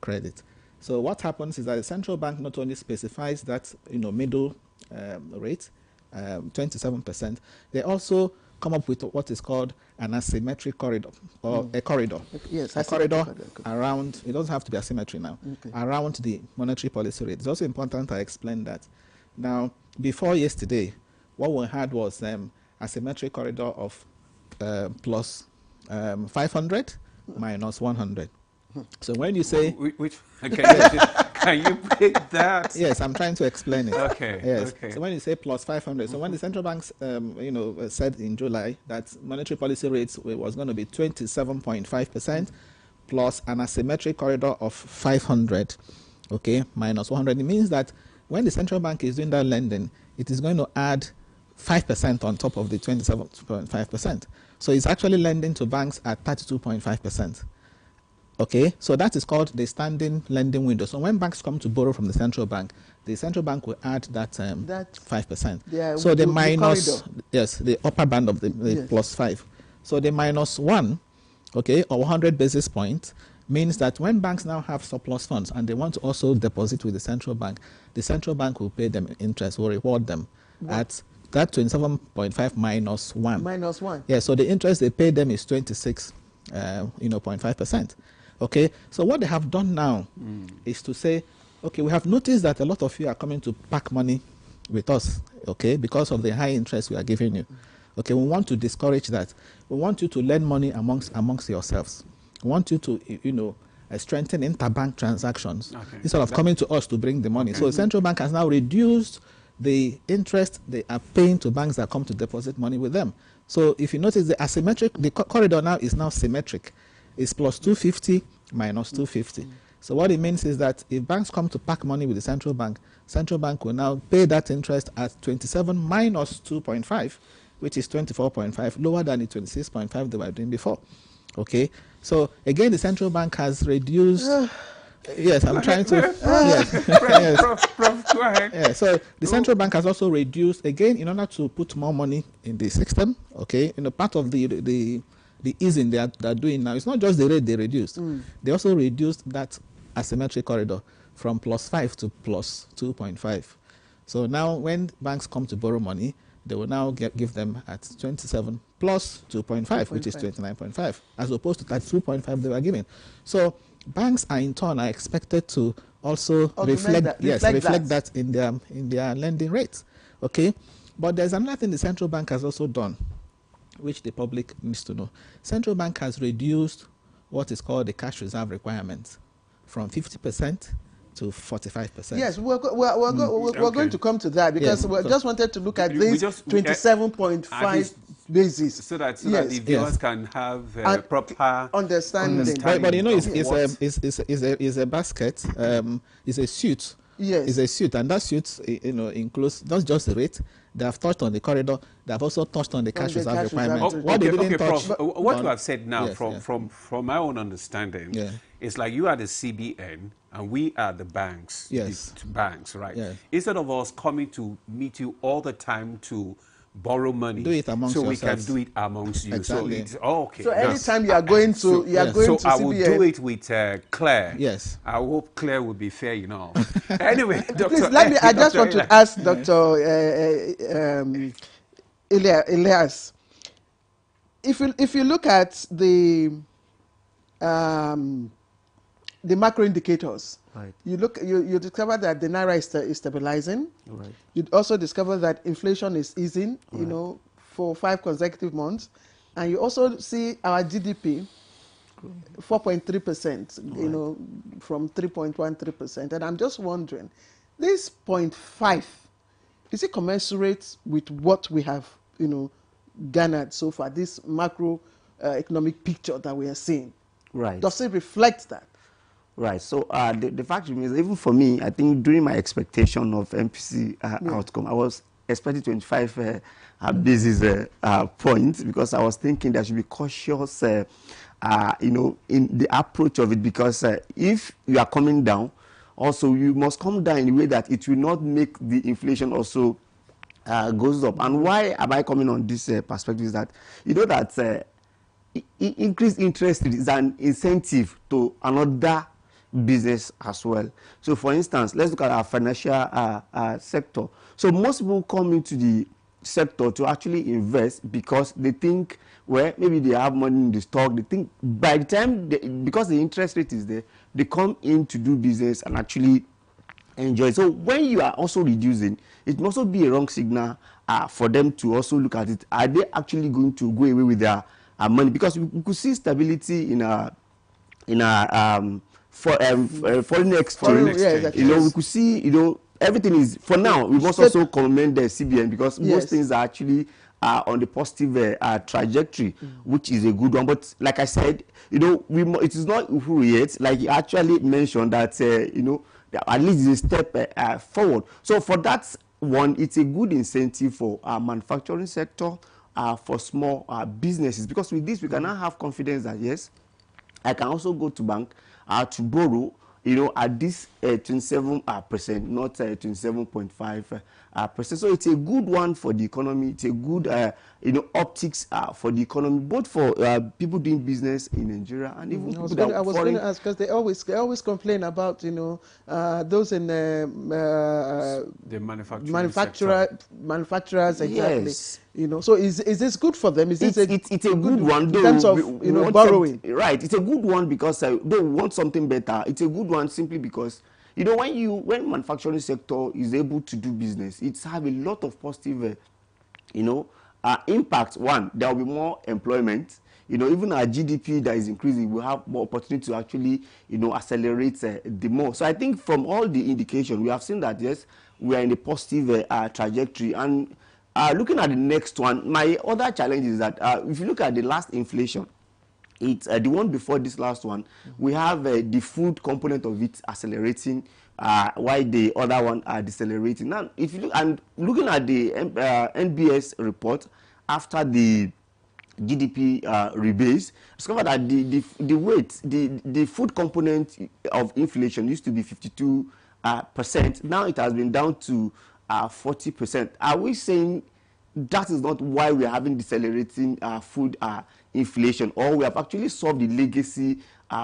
D: credit. So what happens is that the central bank not only specifies that middle rate, 27%, they also come up with what is called an asymmetric corridor, or a corridor.
B: Yes,
D: a corridor around, it doesn't have to be asymmetry now, around the monetary policy rate. It's also important I explain that. Now, before yesterday, what we had was asymmetric corridor of plus 500 minus 100. So when you say...
A: Can you break that?
D: Yes, I'm trying to explain it.
A: Okay.
D: Yes.
A: Okay.
D: So when you say plus 500, so when the central banks, said in July that monetary policy rates was going to be 27.5% plus an asymmetric corridor of 500, okay, minus 100, it means that when the central bank is doing that lending, it is going to add 5% on top of the 27.5%. So it's actually lending to banks at 32.5%. Okay, so that is called the standing lending window. So when banks come to borrow from the central bank will add that 5%. So the minus, the upper band of the plus 5. So the minus 1, okay, or 100 basis points means that when banks now have surplus funds and they want to also deposit with the central bank will pay them interest, will reward them at that 27.5 minus 1.
B: Minus 1.
D: Yeah, so the interest they pay them is 26.5%. Okay, so what they have done now is to say, okay, we have noticed that a lot of you are coming to park money with us, okay, because of the high interest we are giving you. Okay, we want to discourage that. We want you to lend money amongst yourselves. We want you to, strengthen interbank transactions instead of coming to us to bring the money. So the central bank has now reduced the interest they are paying to banks that come to deposit money with them. So if you notice, the corridor now is now symmetric. It's plus 250 minus 250. So what it means is that if banks come to pack money with the central bank will now pay that interest at 27 minus 2.5, which is 24.5, lower than the 26.5 they were doing before. Okay, so again, the central bank has reduced. Yes, I'm trying to. Yes.
A: Prof, go ahead.
D: Yeah, so the central bank has also reduced again in order to put more money in the system. Okay, part of the easing they are doing now, it's not just the rate they reduced. They also reduced that asymmetric corridor from +5 to +2.5. So now when banks come to borrow money, they will now give them at 27 plus 2.5, which is 29.5, as opposed to that 2.5 they were giving. So banks are in turn expected to also reflect that in their lending rates. Okay, but there's another thing the central bank has also done, which the public needs to know. Central bank has reduced what is called the cash reserve requirement from 50% to 45%.
B: Yes, we're going to come to that because we just wanted to look at this 27.5 basis.
A: So that the viewers can have proper
B: understanding.
D: But it's a basket, it's a suit.
B: Yes.
D: It's a suit, and that suit includes not just the rate. They have touched on the corridor. They have also touched on the cash reserve requirement.
A: What they didn't touch. What you have said now, from my own understanding, it's like you are the CBN and we are the banks.
D: Yes.
A: The banks, right?
D: Yes.
A: Instead of us coming to meet you all the time to borrow money,
D: do it amongst
A: so
D: yourselves.
A: We can do it amongst you.
D: Exactly.
A: So it's okay.
B: So anytime you are going to
A: so
B: CBN.
A: I will do it with Claire.
D: Yes.
A: I hope Claire will be fair enough. Anyway, Dr.
B: Please let me. I just want to ask Dr. Elias, if you look at the macro indicators,
F: right.
B: you discover that the naira is stabilizing.
F: Right.
B: You also discover that inflation is easing,
F: right.
B: For 5 consecutive months, and you also see our GDP 4.3%, from 3.13%. And I'm just wondering, this 0.5, is it commensurate with what we have, garnered so far? This macro economic picture that we are seeing,
F: right?
B: Does it reflect that?
F: Right. So the fact remains, even for me, I think during my expectation of MPC outcome, I was expecting 25 basis points because I was thinking there should be cautious, in the approach of it. Because if you are coming down, also you must come down in a way that it will not make the inflation also goes up. And why am I coming on this perspective is that that increased interest is an incentive to another business as well. So for instance, let's look at our financial sector. So most people come into the sector to actually invest because they think, well, maybe they have money in the stock. They think by the time, because the interest rate is there, they come in to do business and actually enjoy. So when you are also reducing, it must also be a wrong signal for them to also look at it. Are they actually going to go away with their money? Because we could see stability in our foreign exchange. We could see, everything is, for now, we must also commend the CBN because most things are actually on the positive trajectory, which is a good one. But like I said, it is not yet, like you actually mentioned that, at least it's a step forward. So for that one, it's a good incentive for our manufacturing sector, for small businesses, because with this, we can now have confidence that, yes, I can also go to bank to borrow, at this 27%, not 27.5%. So it's a good one for the economy. It's a good, optics for the economy, both for people doing business in Nigeria and even people that
B: I was going to ask, because they always complain about, those in the manufacturers, exactly.
F: Yes.
B: So is this good for them? Is this
F: it's a good one,
B: in terms of borrowing?
F: Right, it's a good one because they want something better. It's a good one simply because when manufacturing sector is able to do business, it's have a lot of positive impact, one, there will be more employment. Even our GDP that is increasing, we have more opportunity to actually, accelerate the more. So I think from all the indication, we have seen that, yes, we are in a positive trajectory. And looking at the next one, my other challenge is that if you look at the last inflation, it's the one before this last one, we have the food component of it accelerating, while the other one are decelerating. Now, if you look, and looking at the NBS report after the GDP rebase, discovered that the weight, the food component of inflation used to be 52%. Now it has been down to 40%. Are we saying that is not why we are having decelerating food inflation, or we have actually solved the legacy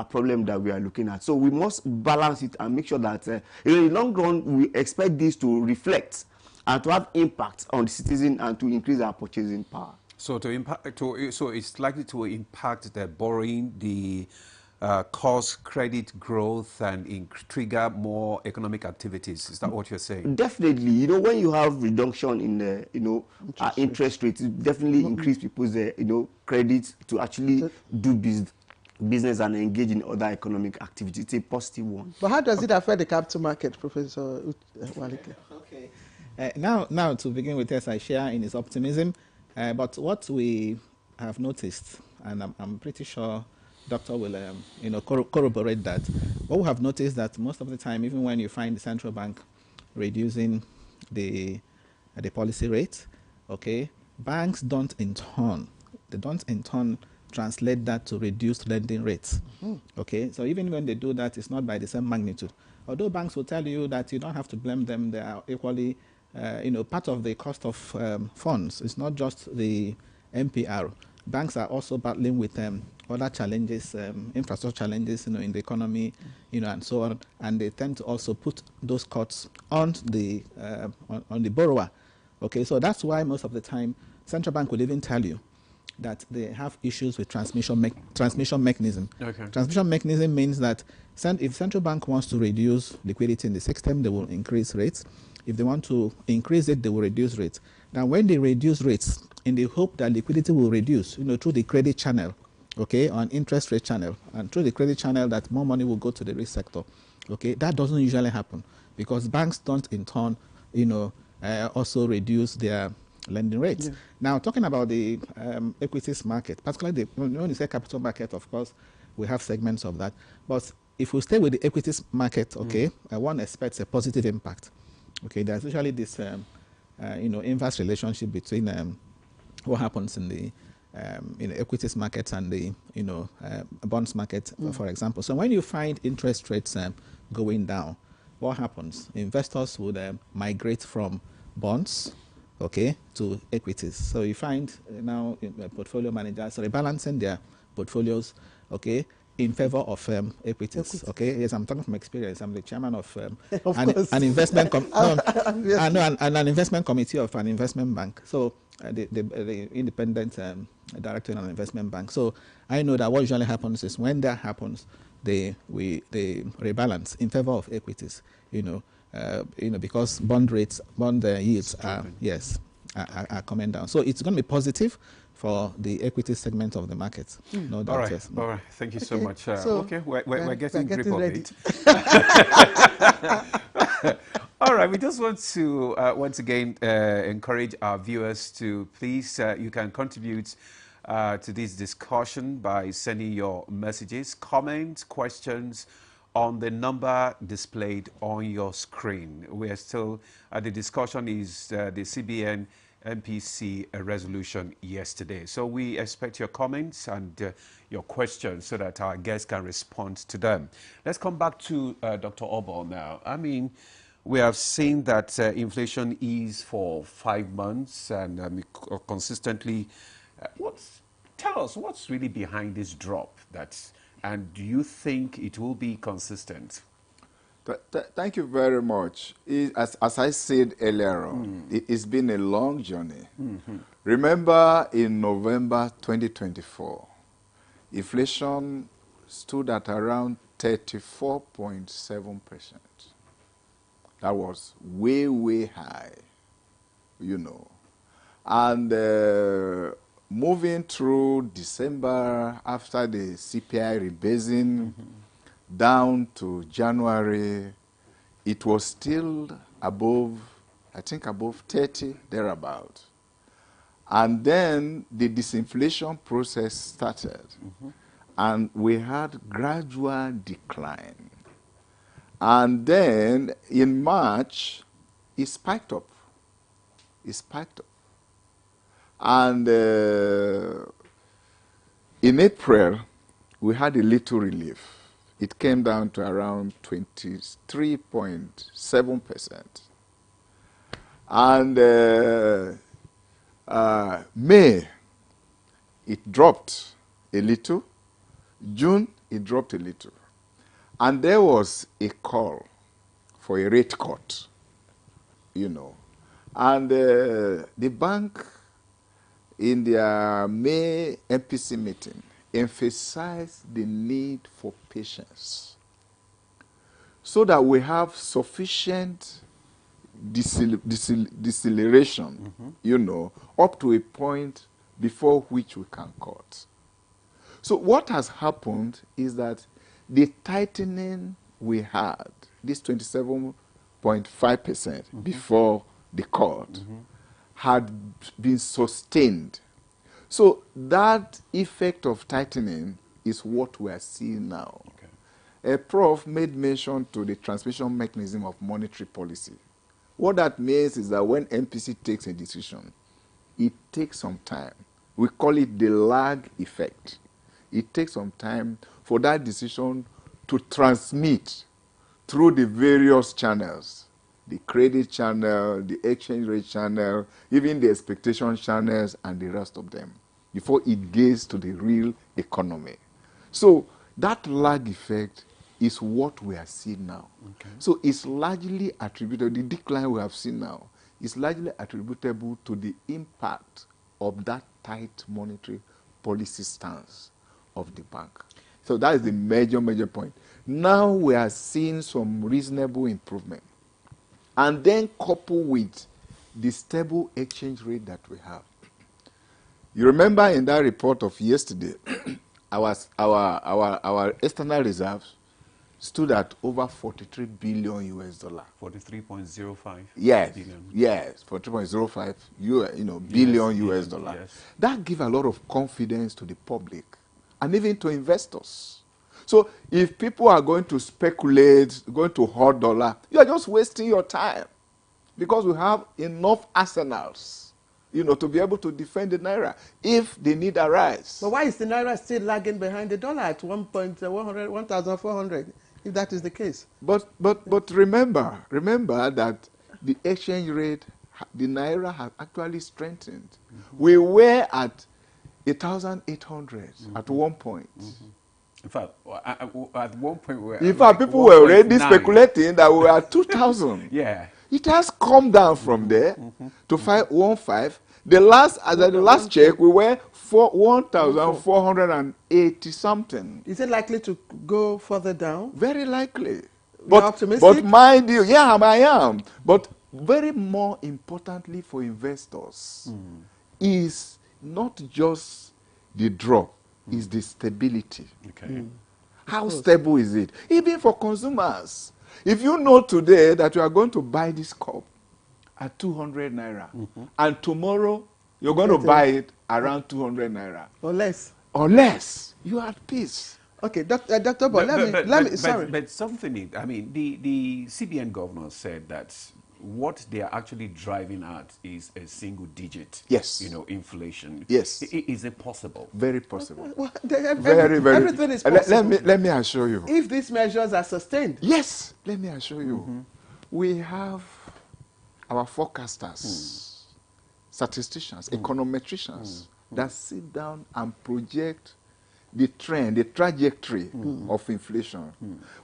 F: problem that we are looking at? So we must balance it and make sure that in the long run we expect this to reflect and to have impact on the citizen and to increase our purchasing power.
A: So so it's likely to impact the borrowing, the cause credit growth, and trigger more economic activities. Is that what you're saying?
F: Definitely. When you have reduction in the interest rates, it definitely increase people's credit to actually do business and engage in other economic activities. It's a positive one.
B: But how does it affect the capital market, Professor Walike?
D: Okay. Now to begin with, yes, I share in his optimism. But what we have noticed, and I'm pretty sure Doctor will corroborate that, what we have noticed that most of the time, even when you find the central bank reducing the policy rate, okay, banks don't in turn translate that to reduced lending rates. Okay, so even when they do that, it's not by the same magnitude. Although banks will tell you that you don't have to blame them, they are equally part of the cost of funds. It's not just the MPR. Banks are also battling with other challenges, infrastructure challenges, in the economy, and so on. And they tend to also put those costs on the borrower. Okay, so that's why most of the time central bank will even tell you that they have issues with transmission mechanism.
A: Okay.
D: Transmission mechanism means that if central bank wants to reduce liquidity in the system, they will increase rates. If they want to increase it, they will reduce rates. Now, when they reduce rates, in the hope that liquidity will reduce, through the credit channel, okay, on interest rate channel, and through the credit channel, that more money will go to the risk sector. Okay, that doesn't usually happen because banks don't, in turn, also reduce their lending rates. Yeah. Now, talking about the equities market, particularly when you say capital market, of course, we have segments of that. But if we stay with the equities market, okay, one expects a positive impact. Okay, there's usually this, inverse relationship between what happens in the equities markets and the bonds market, for example. So when you find interest rates going down, what happens? Investors would migrate from bonds, okay, to equities. So you find now portfolio managers rebalancing their portfolios, okay, in favor of equities. Okay, yes, I'm talking from experience. I'm the chairman of an investment an investment committee of an investment bank. So the independent director in an investment bank. So I know that what usually happens is when that happens, they rebalance in favor of equities. Because bond yields are coming down. So it's going to be positive for the equity segment of the market. No doubt.
A: All right,
D: yes.
A: all right. Thank you so much. We're getting grip of it. All right, we just want to once again encourage our viewers to please, you can contribute to this discussion by sending your messages, comments, questions on the number displayed on your screen. We are still, the discussion is the CBN MPC resolution yesterday. So we expect your comments and your questions so that our guests can respond to them. Let's come back to Dr. Obor now. I mean, we have seen that inflation is for 5 months and consistently. Tell us what's really behind this drop, and do you think it will be consistent?
Q: Thank you very much. As I said earlier on, it's been a long journey. Remember, in November 2024, inflation stood at around 34.7%. That was way, way high, And moving through December after the CPI rebasing down to January, it was still above, I think above 30, thereabout. And then the disinflation process started. And we had gradual decline. And then in March, it spiked up. It spiked up. And in April, we had a little relief. It came down to around 23.7%. And May, it dropped a little. June, it dropped a little. And there was a call for a rate cut, you know. And the bank, in their May MPC meeting, emphasized the need for patience so that we have sufficient deceleration, you know, up to a point before which we can cut. So what has happened is that the tightening we had, this 27.5% before the cut, had been sustained. So that effect of tightening is what we are seeing now. A prof made mention to the transmission mechanism of monetary policy. What that means is that when MPC takes a decision, it takes some time. We call it the lag effect. It takes some time for that decision to transmit through the various channels, the credit channel, the exchange rate channel, even the expectation channels, and the rest of them, before it gets to the real economy. So that lag effect is what we are seeing now. So it's largely attributable, the decline we have seen now is largely attributable to the impact of that tight monetary policy stance of the bank. So that is the major point. Now we are seeing some reasonable improvement. And then coupled with the stable exchange rate that we have. You remember in that report of yesterday, our external reserves stood at over 43 billion US dollar.
A: 43.05
Q: yes,
A: billion.
Q: Yes, 43.05 billion US dollar.
A: Yes.
Q: That gives a lot of confidence to the public and even to investors. So if people are going to speculate, going to hoard dollar, you are just wasting your time because we have enough arsenals, to be able to defend the naira if the need arise.
B: But why is the naira still lagging behind the dollar at 1,400, if that is the case?
Q: But remember that the exchange rate, the naira has actually strengthened. We were at 1,800 at one point.
A: In fact, at one point we were.
Q: In fact, people were already speculating that we were at 2,000.
A: Yeah.
Q: It has come down from there to 1,500. The last check, we were 1,480 something.
B: Is it likely to go further down?
Q: Very likely.
B: But optimistic?
Q: But mind you, yeah, I am. But very more importantly for investors is not just the drop, is the stability. How stable is it? Even for consumers. If you know today that you are going to buy this cup at 200 naira, and tomorrow you're going to buy it around 200 naira.
B: Or less.
Q: Or less. You are at peace.
B: Okay, Dr. Bob, sorry.
A: But something, I mean, the CBN governor said that what they are actually driving at is a single digit, inflation.
Q: Yes.
A: Is it possible?
Q: Very possible.
B: Well,
Q: very.
B: Everything is possible.
Q: Let me assure you.
B: If these measures are sustained.
Q: Yes, let me assure you. We have our forecasters, statisticians, econometricians that sit down and project the trend, the trajectory of inflation.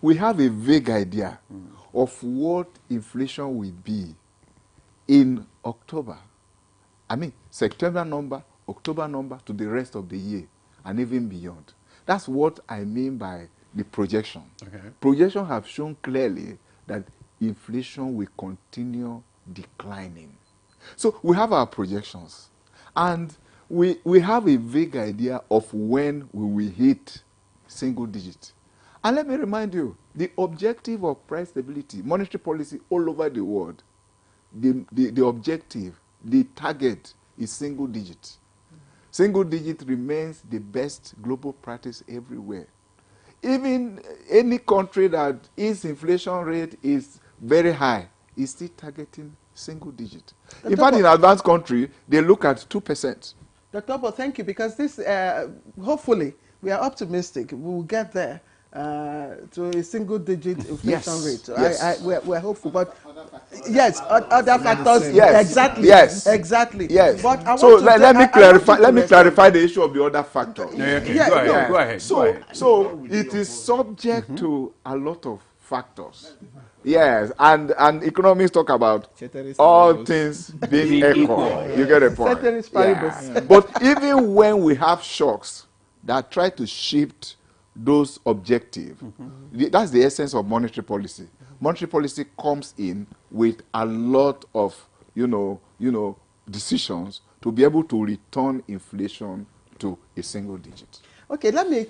Q: We have a vague idea of what inflation will be in October. I mean, September number, October number to the rest of the year and even beyond. That's what I mean by the projection. Projections have shown clearly that inflation will continue declining. So we have our projections, and we have a vague idea of when we will hit single digit. And let me remind you, the objective of price stability, monetary policy all over the world, the objective, the target is single digit. Single digit remains the best global practice everywhere. Even any country that its inflation rate is very high is still targeting single digit. In fact, in advanced country, they look at 2%.
B: Dr. Obo, thank you, because this, hopefully, we are optimistic. We will get there to a single-digit inflation rate. So
Q: yes.
B: We're hopeful, but yes, other factors.
Q: Yes,
B: exactly.
Q: Yes,
B: exactly.
Q: Yes.
B: But I
Q: so
B: want to
Q: let me clarify. Let me clarify the issue of the other factors.
A: Okay. Go ahead. Go ahead.
Q: So it is subject to a lot of factors. Yes, and economists talk about all things being equal. You get a point.
B: Yeah.
Q: But even when we have shocks that try to shift those objectives, that's the essence of monetary policy. Monetary policy comes in with a lot of, decisions to be able to return inflation to a single digit.
B: Okay, let me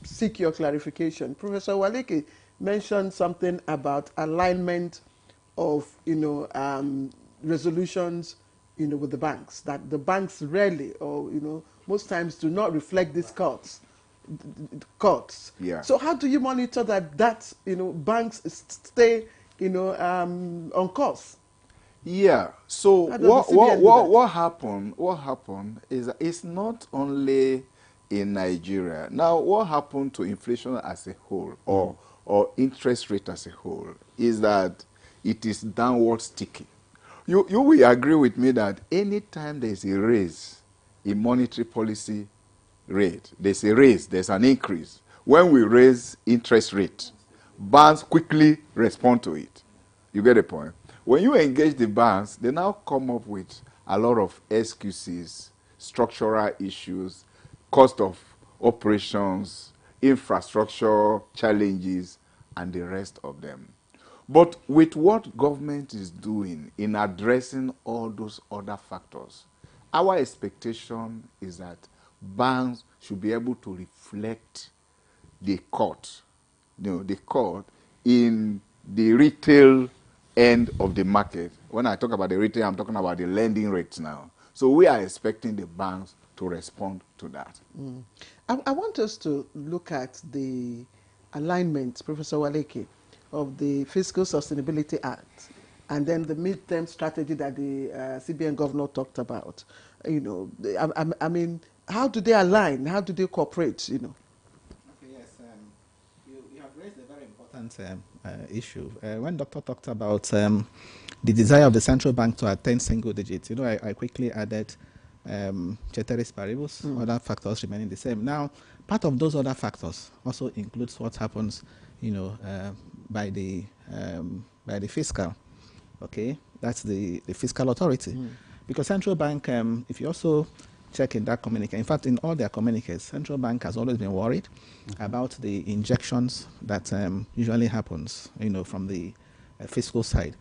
B: seek your clarification. Professor Waleke mentioned something about alignment of resolutions with the banks, that the banks rarely or most times do not reflect these cuts.
Q: Yeah.
B: So how do you monitor that banks stay on course?
Q: Yeah. So what happened is that it's not only in Nigeria. Now, what happened to inflation as a whole, or interest rate as a whole, is that it is downward sticky. You will agree with me that anytime there's a raise in monetary policy rate, there's a raise, there's an increase. When we raise interest rate, banks quickly respond to it. You get the point? When you engage the banks, they now come up with a lot of excuses, structural issues, cost of operations, infrastructure challenges, and the rest of them. But with what government is doing in addressing all those other factors, our expectation is that banks should be able to reflect the cut, in the retail end of the market. When I talk about the retail, I'm talking about the lending rates now. So we are expecting the banks to respond to that.
B: I want us to look at the alignment, Professor Waleke, of the Fiscal Sustainability Act and then the midterm strategy that the CBN governor talked about. I mean, how do they align? How do they cooperate?
D: Okay, yes, you have raised a very important issue. When Doctor talked about the desire of the central bank to attain single digits, I quickly added ceteris paribus, other factors remaining the same. Now, part of those other factors also includes what happens, by the fiscal. Okay, that's the fiscal authority, because central bank. If you also check in that communique, in fact, in all their communiques, central bank has always been worried about the injections that usually happens, from the fiscal side,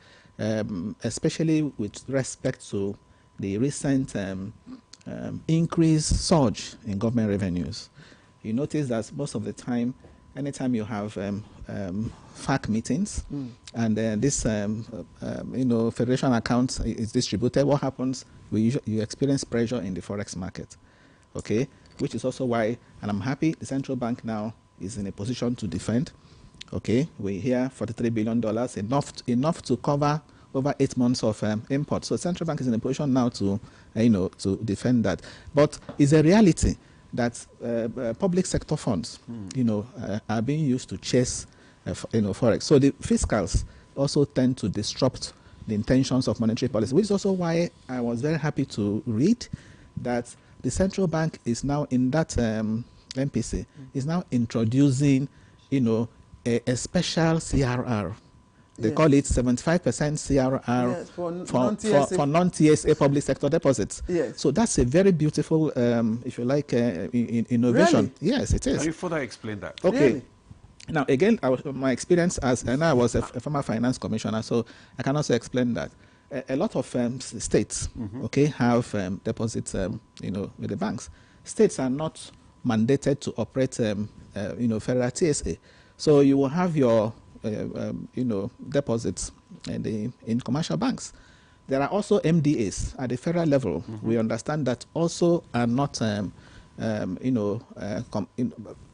D: especially with respect to the recent increased surge in government revenues. You notice that most of the time, anytime you have FAC meetings and this federation account is distributed, what happens? You experience pressure in the forex market, okay? Which is also why, and I'm happy, the central bank now is in a position to defend. Okay, we hear $43 billion, enough to cover over 8 months of import. So central bank is in a position now to, to defend that. But it's a reality that public sector funds, are being used to chase, forex. So the fiscals also tend to disrupt the intentions of monetary policy, which is also why I was very happy to read that the central bank is now in that MPC is now introducing, a special CRR. They call it 75% CRR for non-TSA public sector deposits.
B: Yes.
D: So that's a very beautiful, if you like, innovation.
B: Really?
D: Yes, it is.
A: Can you further explain that?
D: Okay.
B: Really?
D: Now, again, my experience I was a former finance commissioner, so I can also explain that. a lot of states, okay, have deposits, with the banks. States are not mandated to operate, federal TSA. So you will have your, deposits in commercial banks. There are also MDAs at the federal level. We understand that also are not,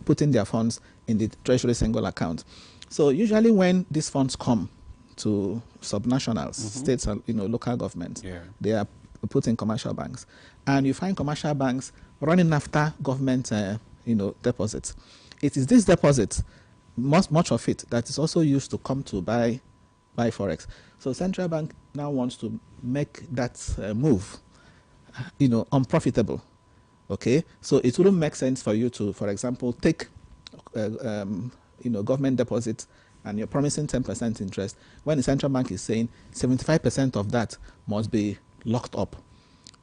D: putting their funds in the Treasury single account. So usually when these funds come to subnationals, states and local governments, they are put in commercial banks, and you find commercial banks running after government, deposits. It is this deposit, much of it, that is also used to come to buy forex. So central bank now wants to make that move, unprofitable. Okay, so it wouldn't make sense for you to, for example, take government deposits and you're promising 10% interest when the central bank is saying 75% of that must be locked up.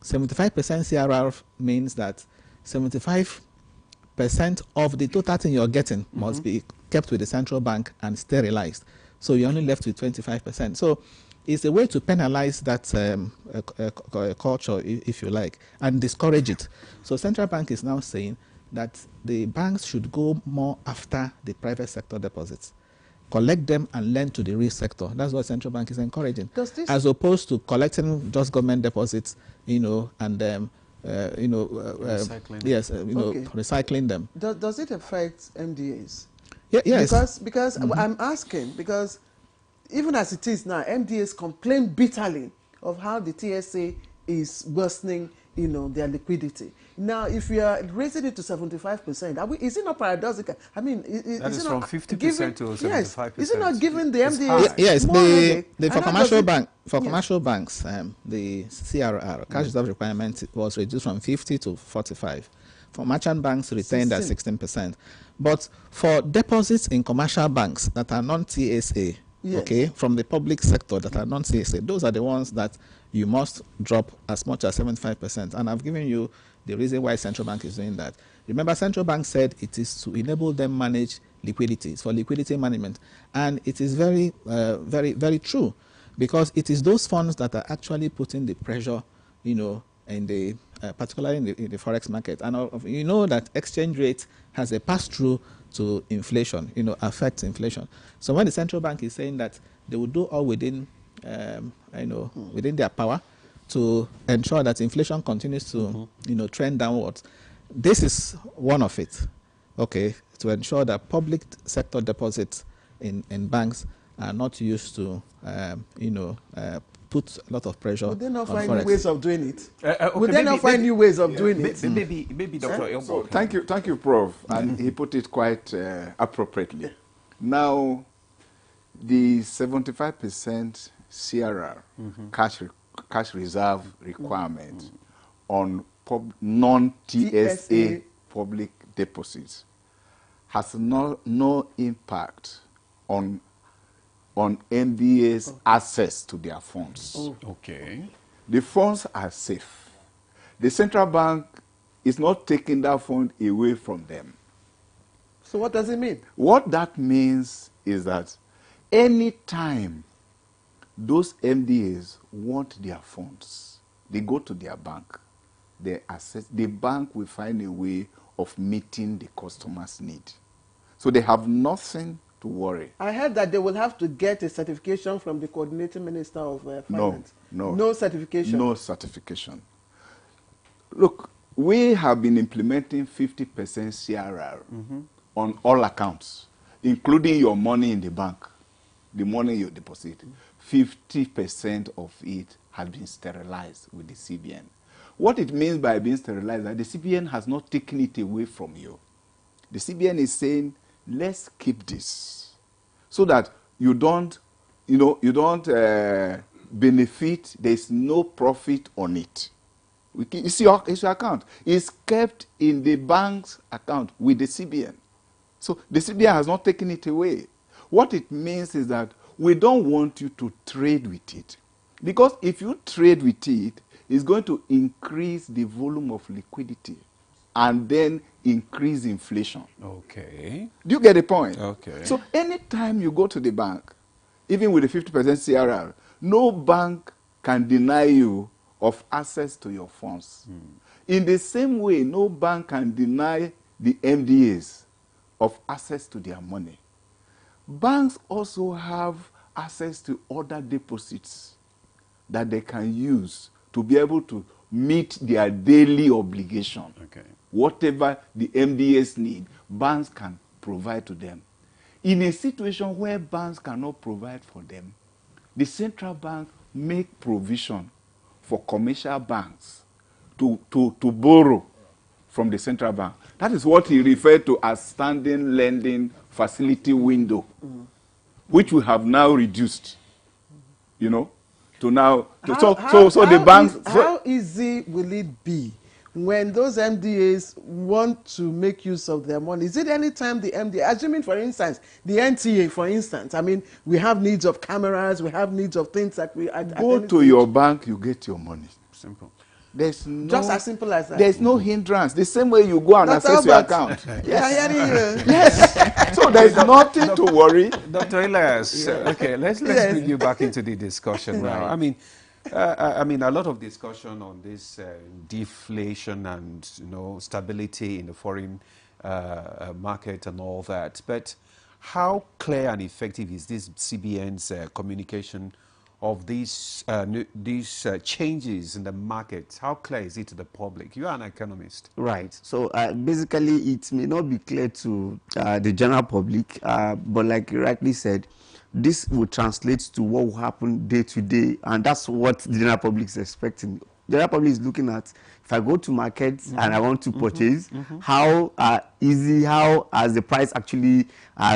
D: 75% CRR means that 75% of the total thing you're getting must be kept with the central bank and sterilized. So you're only left with 25%. So it's a way to penalize that culture, if you like, and discourage it. So central bank is now saying that the banks should go more after the private sector deposits, collect them and lend to the real sector. That's what central bank is encouraging, as opposed to collecting just government deposits, and recycling them.
B: Does it affect MDAs?
D: Yes.
B: Because I'm asking, because even as it is now, MDAs complain bitterly of how the TSA is worsening, their liquidity. Now, if we are raising it to 75%, is it not paradoxical? I mean,
A: that is from 50% to 75%.
B: Yes, is it not giving the MDAs
D: yes,
B: more headache?
D: for commercial commercial banks, the CRR, cash reserve requirement, was reduced from 50 to 45. For merchant banks, retained at 16%. But for deposits in commercial banks that are non-TSA, okay, from the public sector that are non-TSA, those are the ones that you must drop as much as 75%. And I've given you the reason why central bank is doing that. Remember, central bank said it is to enable them manage liquidity. It's for liquidity management. And it is very, very true, because it is those funds that are actually putting the pressure, in the, particularly in the forex market. And that exchange rate has a pass-through to inflation, affects inflation. So when the central bank is saying that they will do all within, within their power to ensure that inflation continues to, trend downwards, this is one of it, okay, to ensure that public sector deposits in banks are not used to, put a lot of pressure.
B: Would they not
D: on
B: find
D: forex.
B: new ways of doing it? Would they not find new ways of doing it?
A: Maybe Dr. Elbo.
Q: So thank you, Prof. And he put it quite appropriately. Now, the 75% CRR, cash reserve requirement on non-TSA public deposits has no impact on MBA's access to their funds.
A: Okay.
Q: The funds are safe. The central bank is not taking that fund away from them.
B: So what does it mean?
Q: What that means is that any time those MDAs want their funds, they go to their bank. The bank will find a way of meeting the customer's need. So they have nothing to worry.
B: I heard that they will have to get a certification from the coordinating minister of finance. No certification.
Q: No certification. Look, we have been implementing 50% CRR on all accounts, including your money in the bank, the money you deposit. 50% of it has been sterilized with the CBN. What it means by being sterilized is that the CBN has not taken it away from you. The CBN is saying, let's keep this so that you don't benefit, there's no profit on it. It's your account. It's kept in the bank's account with the CBN. So the CBN has not taken it away. What it means is that we don't want you to trade with it. Because if you trade with it, it's going to increase the volume of liquidity and then increase inflation.
A: Okay.
Q: Do you get the point?
A: Okay.
Q: So anytime you go to the bank, even with the 50% CRR, no bank can deny you of access to your funds. In the same way, no bank can deny the MDAs of access to their money. Banks also have access to other deposits that they can use to be able to meet their daily obligation.
A: Okay.
Q: Whatever the MDAs need, banks can provide to them. In a situation where banks cannot provide for them, the central bank make provision for commercial banks to borrow from the central bank. That is what he referred to as standing lending facility window, which we have now reduced, you know, to now. So the banks.
B: How easy will it be when those MDAs want to make use of their money? Is it any time the MDA, assuming for instance, the NTA, for instance, I mean, we have needs of cameras, we have needs of things that we...
Q: Go to your bank, you get your money.
A: Simple.
Q: There's no,
B: just as simple as that.
Q: There's no hindrance. The same way you go and access your account.
B: Yes.
Q: Yes. So there's nothing to worry.
A: Dr. Elias, okay, let's bring you back into the discussion now. I mean, a lot of discussion on this deflation and, you know, stability in the foreign market and all that. But how clear and effective is this CBN's communication of these changes in the market? How clear is it to the public? You are an economist.
F: Right. So basically, it may not be clear to the general public, but like you rightly said, this will translate to what will happen day to day, and that's what the general public is expecting. The general public is looking at, if I go to market and I want to purchase, how easy, how has the price actually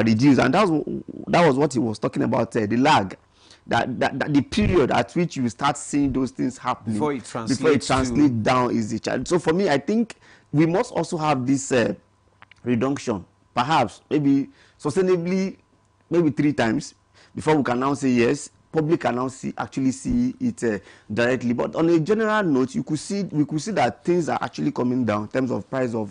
F: reduced? And that was what he was talking about, the lag. That the period at which you start seeing those things happening
A: before it translates
F: down is the challenge. So for me, I think we must also have this reduction, perhaps maybe sustainably, maybe 3 times before we can now say yes. Public can now actually see it directly. But on a general note, we could see that things are actually coming down in terms of price of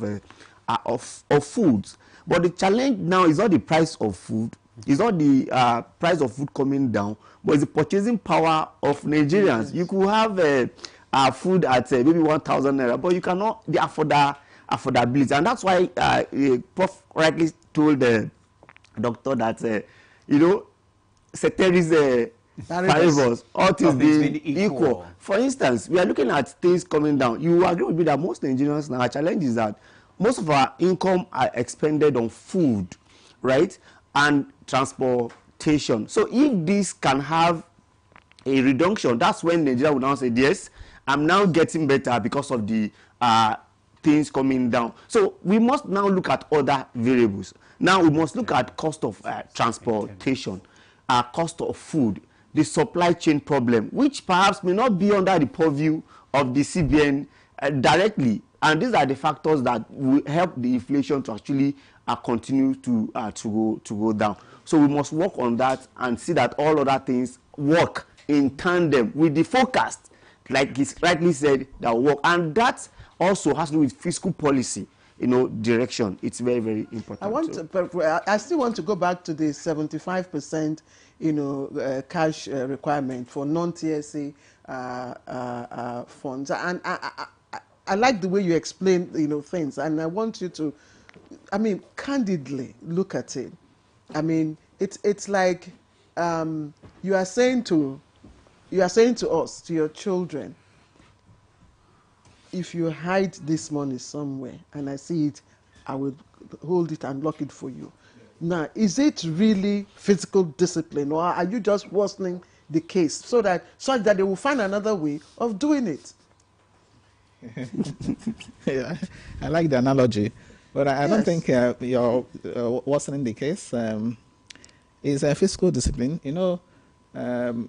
F: foods. But the challenge now is not the price of food. It's not the price of food coming down, but it's the purchasing power of Nigerians. Yes. You could have food at maybe 1,000 naira, but you cannot the affordability, and that's why Prof rightly told the doctor that you know, ceteris paribus, all things being equal. For instance, we are looking at things coming down. You agree with me that most Nigerians now, our challenge is that most of our income are expended on food, right? And transportation. So if this can have a reduction, that's when Nigeria will now say, yes, I'm now getting better because of the things coming down. So we must now look at other variables. Now we must look at cost of transportation, cost of food, the supply chain problem, which perhaps may not be under the purview of the CBN directly. And these are the factors that will help the inflation to actually continue to go down. So we must work on that and see that all other things work in tandem with the forecast, like he's rightly said, that work. And that also has to do with fiscal policy, you know, direction. It's very, very important.
B: I still want to go back to the 75%, you know, cash requirement for non-TSA funds. And I like the way you explain, you know, things, and I want you to, I mean, candidly look at it. I mean, it's like you are saying to us, to your children, if you hide this money somewhere and I see it, I will hold it and lock it for you. Now, is it really physical discipline, or are you just worsening the case so that they will find another way of doing it?
D: Yeah, I like the analogy, but I don't think you're worsening the case. It's a fiscal discipline. You know,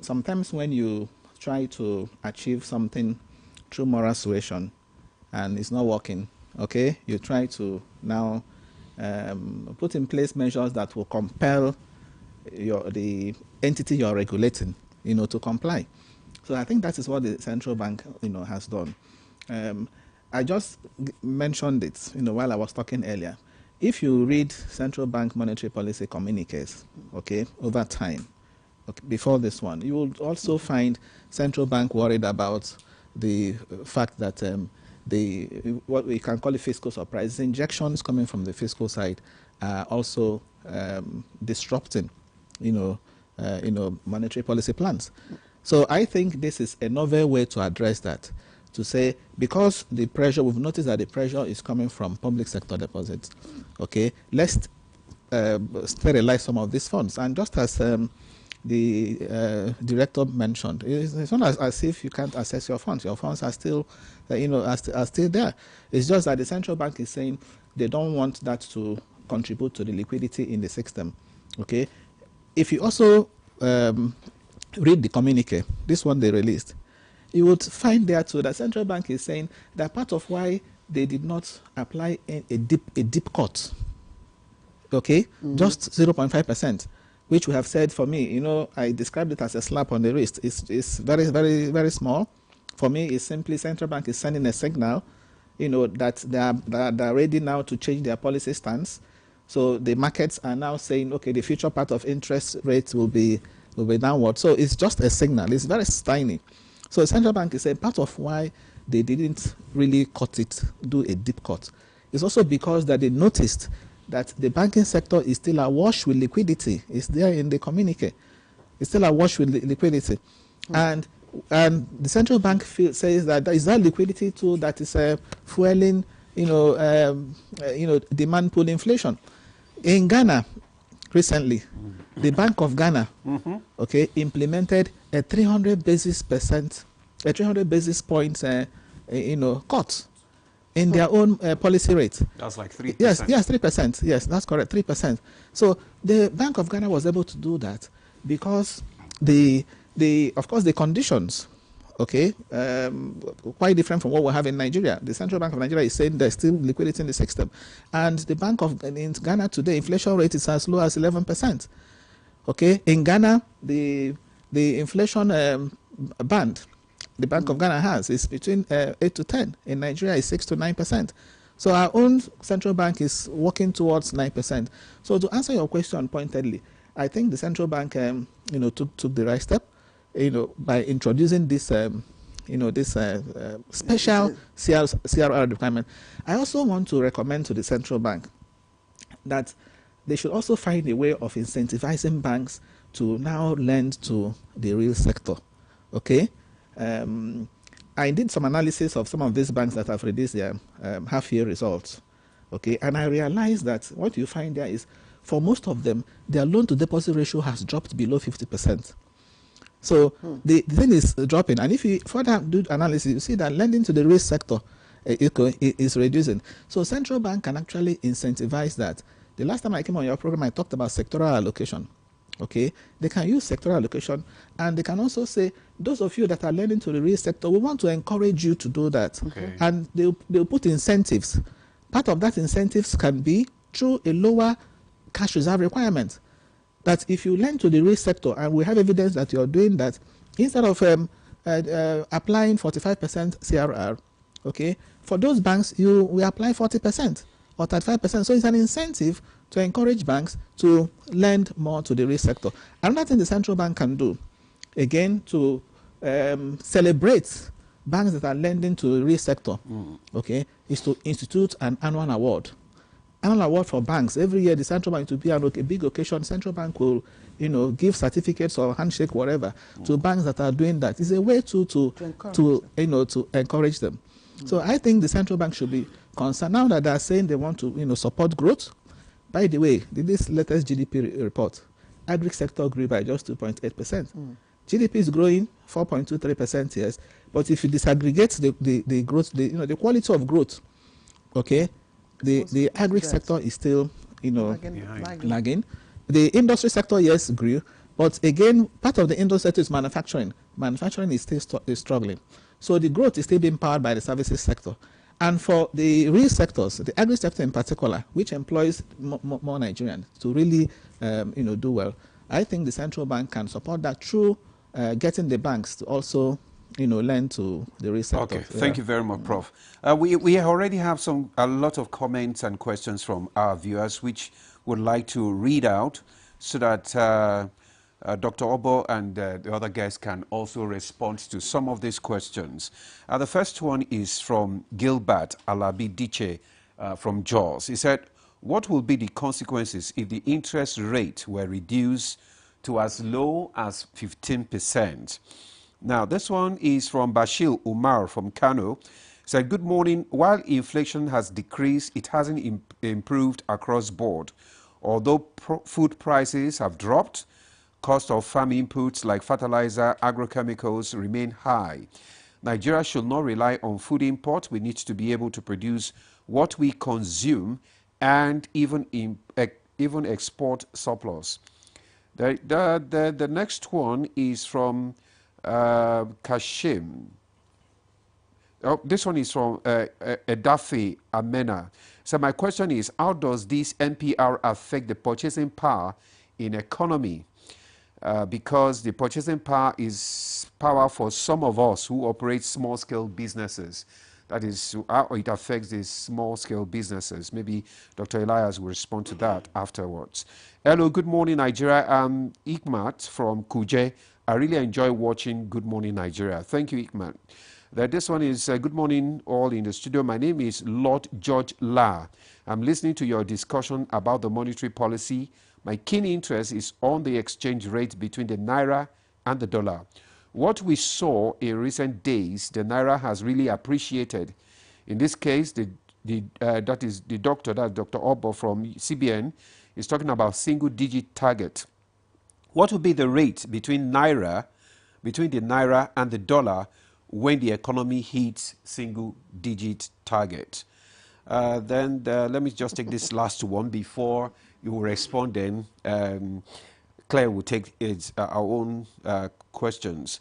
D: sometimes when you try to achieve something through moral suasion and it's not working, okay, you try to now put in place measures that will compel the entity you're regulating, you know, to comply. So I think that is what the central bank, you know, has done. I just mentioned it, you know, while I was talking earlier. If you read central bank monetary policy communiques, okay, over time, okay, before this one, you will also find central bank worried about the fact that what we can call a fiscal surprise, injections coming from the fiscal side are also disrupting, monetary policy plans. So I think this is a novel way to address that, to say, because the pressure, we've noticed that the pressure is coming from public sector deposits, okay, let's sterilize some of these funds. And just as the director mentioned, it's not as if you can't access your funds. Your funds are still, are still there. It's just that the central bank is saying they don't want that to contribute to the liquidity in the system, okay? If you also read the communique, this one they released, you would find there too that central bank is saying that part of why they did not apply a deep cut, okay, just 0.5%, which we have said, for me, I described it as a slap on the wrist. It's very, very, very small. For me, it's simply central bank is sending a signal, that they're ready now to change their policy stance. So the markets are now saying, okay, the future part of interest rates will be downward. So it's just a signal. It's very tiny. So the central bank is saying part of why they didn't really do a deep cut. It's also because that they noticed that the banking sector is still awash with liquidity. It's there in the communique. It's still awash with liquidity. And the central bank says that there is that liquidity tool that is fueling, demand pull inflation. In Ghana, recently, the Bank of Ghana, okay, implemented a 300 basis points, cut in their own policy rate.
A: That's like 3%.
D: Yes, 3%. Yes, that's correct, 3%. So the Bank of Ghana was able to do that because of course, the conditions, okay, quite different from what we have in Nigeria. The Central Bank of Nigeria is saying there's still liquidity in the system. And the Bank of in Ghana today, inflation rate is as low as 11%. Okay, in Ghana, the inflation band the Bank of Ghana has is between 8 to 10. In Nigeria, it's 6 to 9%. So our own central bank is working towards 9%. So to answer your question pointedly, I think the central bank, took the right step, by introducing this, special CRR requirement. I also want to recommend to the central bank that they should also find a way of incentivizing banks to now lend to the real sector. Okay, I did some analysis of some of these banks that have released their half-year results. Okay, and I realized that what you find there is, for most of them, their loan-to-deposit ratio has dropped below 50%. So the thing is dropping, and if you further do analysis, you see that lending to the real sector is reducing. So central bank can actually incentivize that. The last time I came on your program, I talked about sectoral allocation. Okay, they can use sectoral allocation, and they can also say, those of you that are lending to the real sector, we want to encourage you to do that. Okay. And they'll put incentives. Part of that incentives can be through a lower cash reserve requirement. That if you lend to the real sector, and we have evidence that you're doing that, instead of applying 45% CRR, okay, for those banks, we apply 40% or 35%. So it's an incentive to encourage banks to lend more to the real sector. Another thing the central bank can do, again, to celebrate banks that are lending to the real sector, okay, is to institute an annual award. Annual award for banks. Every year, the central bank, to be a big occasion, central bank will, give certificates or handshake, whatever, to banks that are doing that. It's a way to encourage them. So I think the central bank should be concerned now that they are saying they want to, support growth. By the way, this latest GDP report, agri sector grew by just 2.8%. GDP is growing 4.23%, yes. But if you disaggregate the growth, the quality of growth, okay, the agri sector is still, lagging. The industry sector, yes, grew. But again, part of the industry sector is manufacturing. Manufacturing is still struggling. So the growth is still being powered by the services sector. And for the real sectors, the agri sector in particular, which employs more Nigerians to really, do well, I think the central bank can support that through getting the banks to also, lend to the real sector.
A: Okay, thank you very much, Prof. We already have a lot of comments and questions from our viewers, which would like to read out so that Dr. Obo and the other guests can also respond to some of these questions. The first one is from Gilbert Alabi Diche from Jos. He said, what will be the consequences if the interest rate were reduced to as low as 15%? Now, this one is from Bashir Umar from Kano. He said, good morning. While inflation has decreased, it hasn't improved across board. Although food prices have dropped, cost of farm inputs like fertilizer, agrochemicals remain high. Nigeria should not rely on food import. We need to be able to produce what we consume and even export surplus. The next one is from Kashim. Oh, this one is from Edafi Amena. So my question is, how does this NPR affect the purchasing power in economy? Because the purchasing power is power for some of us who operate small-scale businesses. That is how it affects these small-scale businesses. Maybe Dr. Elias will respond to that afterwards. Hello, good morning, Nigeria. I'm Ikmat from Kuje. I really enjoy watching Good Morning Nigeria. Thank you, Ikmat. This one is good morning, all in the studio. My name is Lord George La. I'm listening to your discussion about the monetary policy. My keen interest is on the exchange rate between the Naira and the dollar. What we saw in recent days, the Naira has really appreciated. In this case, that is Dr. Obo from CBN, is talking about single-digit target. What will be the rate between the Naira and the dollar when the economy hits single-digit target? Then let me just take this last one before you will respond. Then Claire will take our own questions.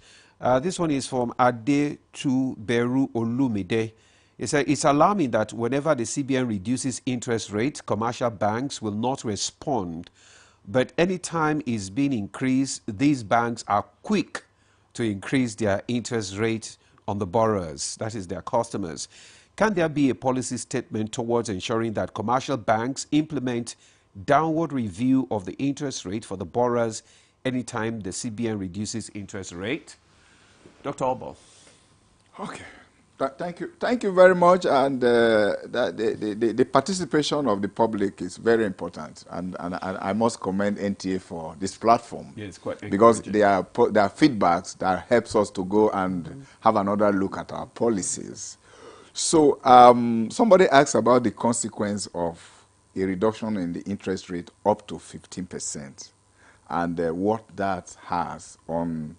A: This one is from Ade to Beru Olumide. It's alarming that whenever the CBN reduces interest rate, commercial banks will not respond. But anytime it's being increased, these banks are quick to increase their interest rate on the borrowers, that is their customers. Can there be a policy statement towards ensuring that commercial banks implement downward review of the interest rate for the borrowers anytime the CBN reduces interest rate? Dr. Obo.
Q: Okay. Thank you very much. And the participation of the public is very important. And I must commend NTA for this platform.
A: Yeah, it's quite
Q: because there are feedbacks that helps us to go and have another look at our policies. So somebody asked about the consequence of a reduction in the interest rate up to 15% and what that has on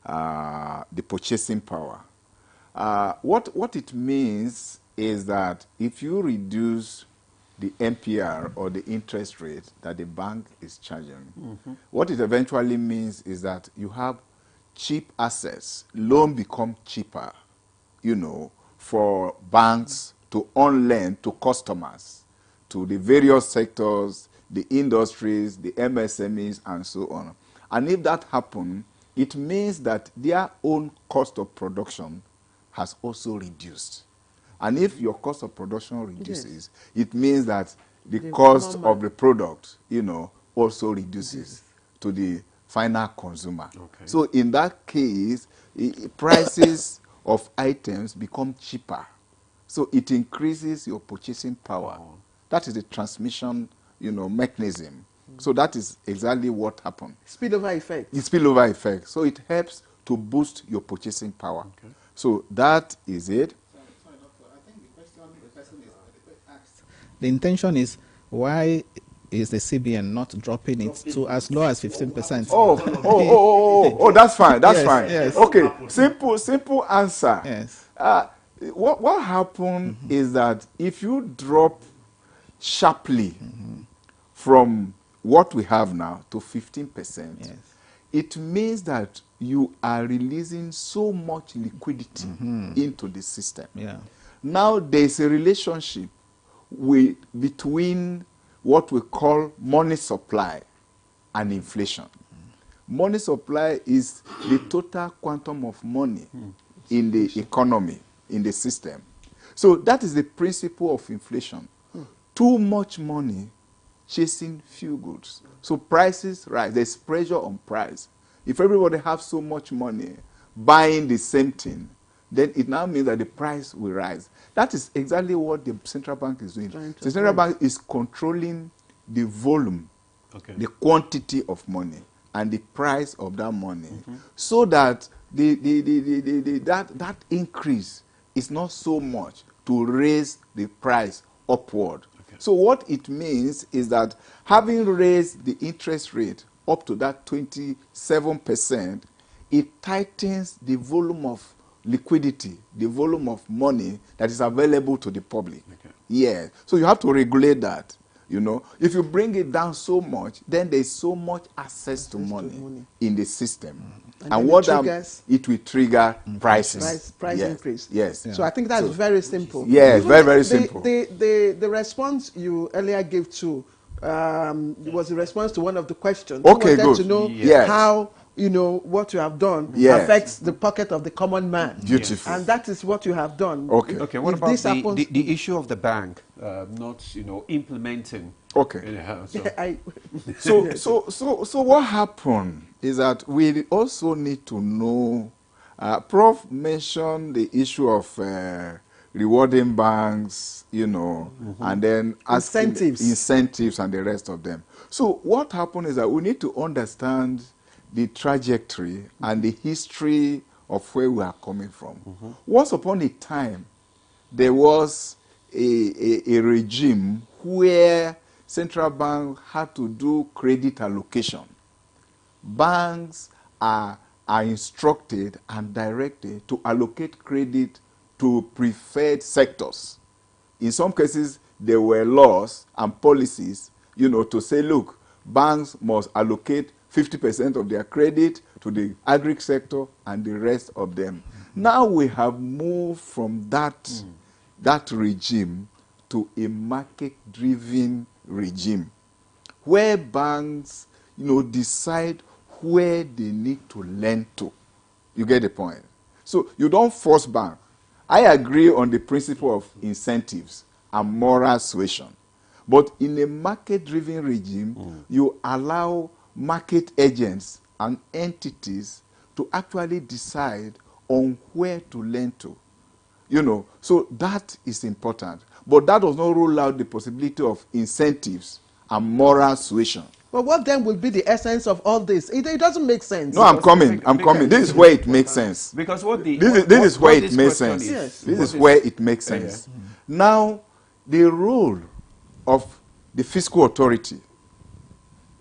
Q: the purchasing power. What it means is that if you reduce the MPR or the interest rate that the bank is charging, what it eventually means is that you have cheap assets. Loan become cheaper, for banks to on-lend to customers, to the various sectors, the industries, the MSMEs, and so on. And if that happens, it means that their own cost of production has also reduced. And if your cost of production reduces, it means that the cost of the product, also reduces to the final consumer. Okay. So in that case, prices of items become cheaper. So it increases your purchasing power. Oh. That is the transmission, mechanism. So that is exactly what happened.
B: Spillover effect.
Q: The spillover effect. So it helps to boost your purchasing power. Okay. So that is it.
D: Sorry, Doctor. I think the question is asked. The intention is, why is the CBN not dropping it to as low as 15%?
Q: Oh, that's fine. That's fine.
D: Yes.
Q: Okay, simple answer.
D: Yes.
Q: What happened is that if you drop sharply from what we have now to 15%, it means that you are releasing so much liquidity into the system.
D: Yeah.
Q: Now there's a relationship between what we call money supply and inflation. Money supply is the total quantum of money in the economy, in the system. So that is the principle of inflation. Too much money chasing few goods. So prices rise. There's pressure on price. If everybody has so much money buying the same thing, then it now means that the price will rise. That is exactly what the central bank is doing. The central bank is controlling the volume, the quantity of money, and the price of that money, so that that increase is not so much to raise the price upward. So what it means is that having raised the interest rate up to that 27%, it tightens the volume of liquidity, the volume of money that is available to the public. Yeah. So you have to regulate that. You know, if you bring it down so much, then there's so much access to money in the system. And what it will trigger prices.
B: Price increase.
Q: Yes.
B: So I think that's very simple.
Q: Yes, very, very simple.
B: The response you earlier gave to was a response to one of the questions.
Q: Okay,
B: good. To know how, you know, what you have done affects the pocket of the common man.
Q: Beautiful.
B: And that is what you have done.
Q: Okay.
A: Okay, what about the issue of the bank not, you know, implementing?
Q: Okay. So what happened is that we also need to know, Prof mentioned the issue of rewarding banks, you know, and then incentives and the rest of them. So what happened is that we need to understand the trajectory and the history of where we are coming from. Once upon a time, there was a regime where central bank had to do credit allocation. Banks are instructed and directed to allocate credit to preferred sectors. In some cases, there were laws and policies, you know, to say, look, banks must allocate 50% of their credit to the agri sector and the rest of them. Now we have moved from that regime to a market-driven regime, where banks, you know, decide where they need to lend to. You get the point? So you don't force bank. I agree on the principle of incentives and moral suasion. But in a market-driven regime, you allow market agents and entities to actually decide on where to lend to. You know, so that is important. But that does not rule out the possibility of incentives and moral suasion.
B: But what then will be the essence of all this? It doesn't make sense.
Q: No, I'm coming. This is where it makes sense.
A: Because what the
Q: this is where it makes sense. This is where it makes sense. Now, the role of the fiscal authority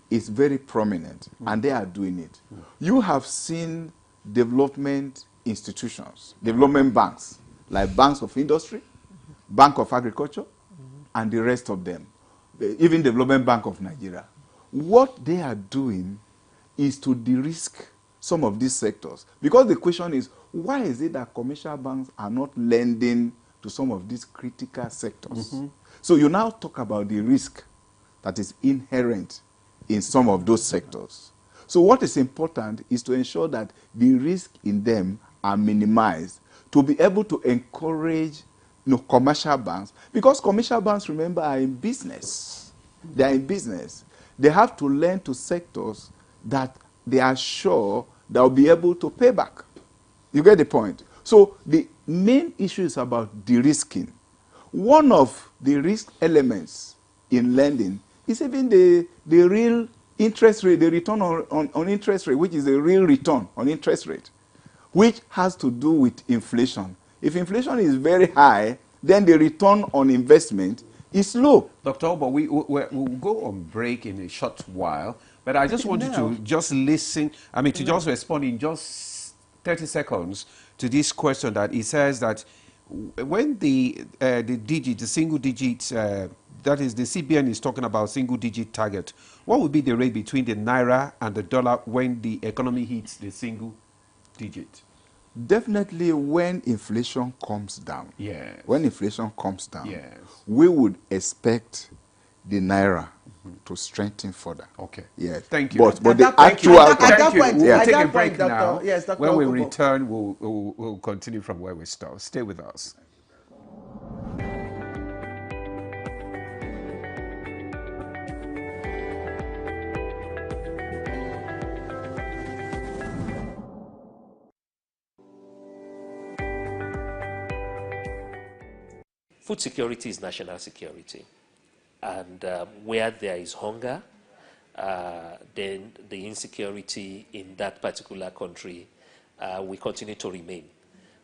Q: is very prominent, and they are doing it. You have seen development institutions, development banks, like banks of industry, Bank of Agriculture, and the rest of them, even Development Bank of Nigeria. What they are doing is to de-risk some of these sectors. Because the question is, why is it that commercial banks are not lending to some of these critical sectors? So you now talk about the risk that is inherent in some of those sectors. So what is important is to ensure that the risk in them are minimized, to be able to encourage, you know, commercial banks, because commercial banks, remember, are in business. They are in business. They have to lend to sectors that they are sure they'll be able to pay back. You get the point? So the main issue is about de-risking. One of the risk elements in lending is even the real interest rate, the return on interest rate, which is the real return on interest rate, which has to do with inflation. If inflation is very high, then the return on investment is low.
A: Dr. Obo, we'll go on break in a short while, but I just want you to just listen, to just respond in just 30 seconds to this question that he says that when the single digit, that is the CBN is talking about single digit target, what would be the rate between the Naira and the dollar when the economy hits the single digit?
Q: Definitely when inflation comes down.
A: Yes.
Q: When inflation comes down,
A: yes,
Q: we would expect the Naira to strengthen further.
A: Okay.
Q: Yes.
A: Thank you.
Q: But the actual...
A: We'll take a break now.
B: Yes, Dr.
A: When we
B: Okubo.
A: return, we'll continue from where we start. Stay with us.
C: food security is national security. And where there is hunger, then the insecurity in that particular country will continue to remain.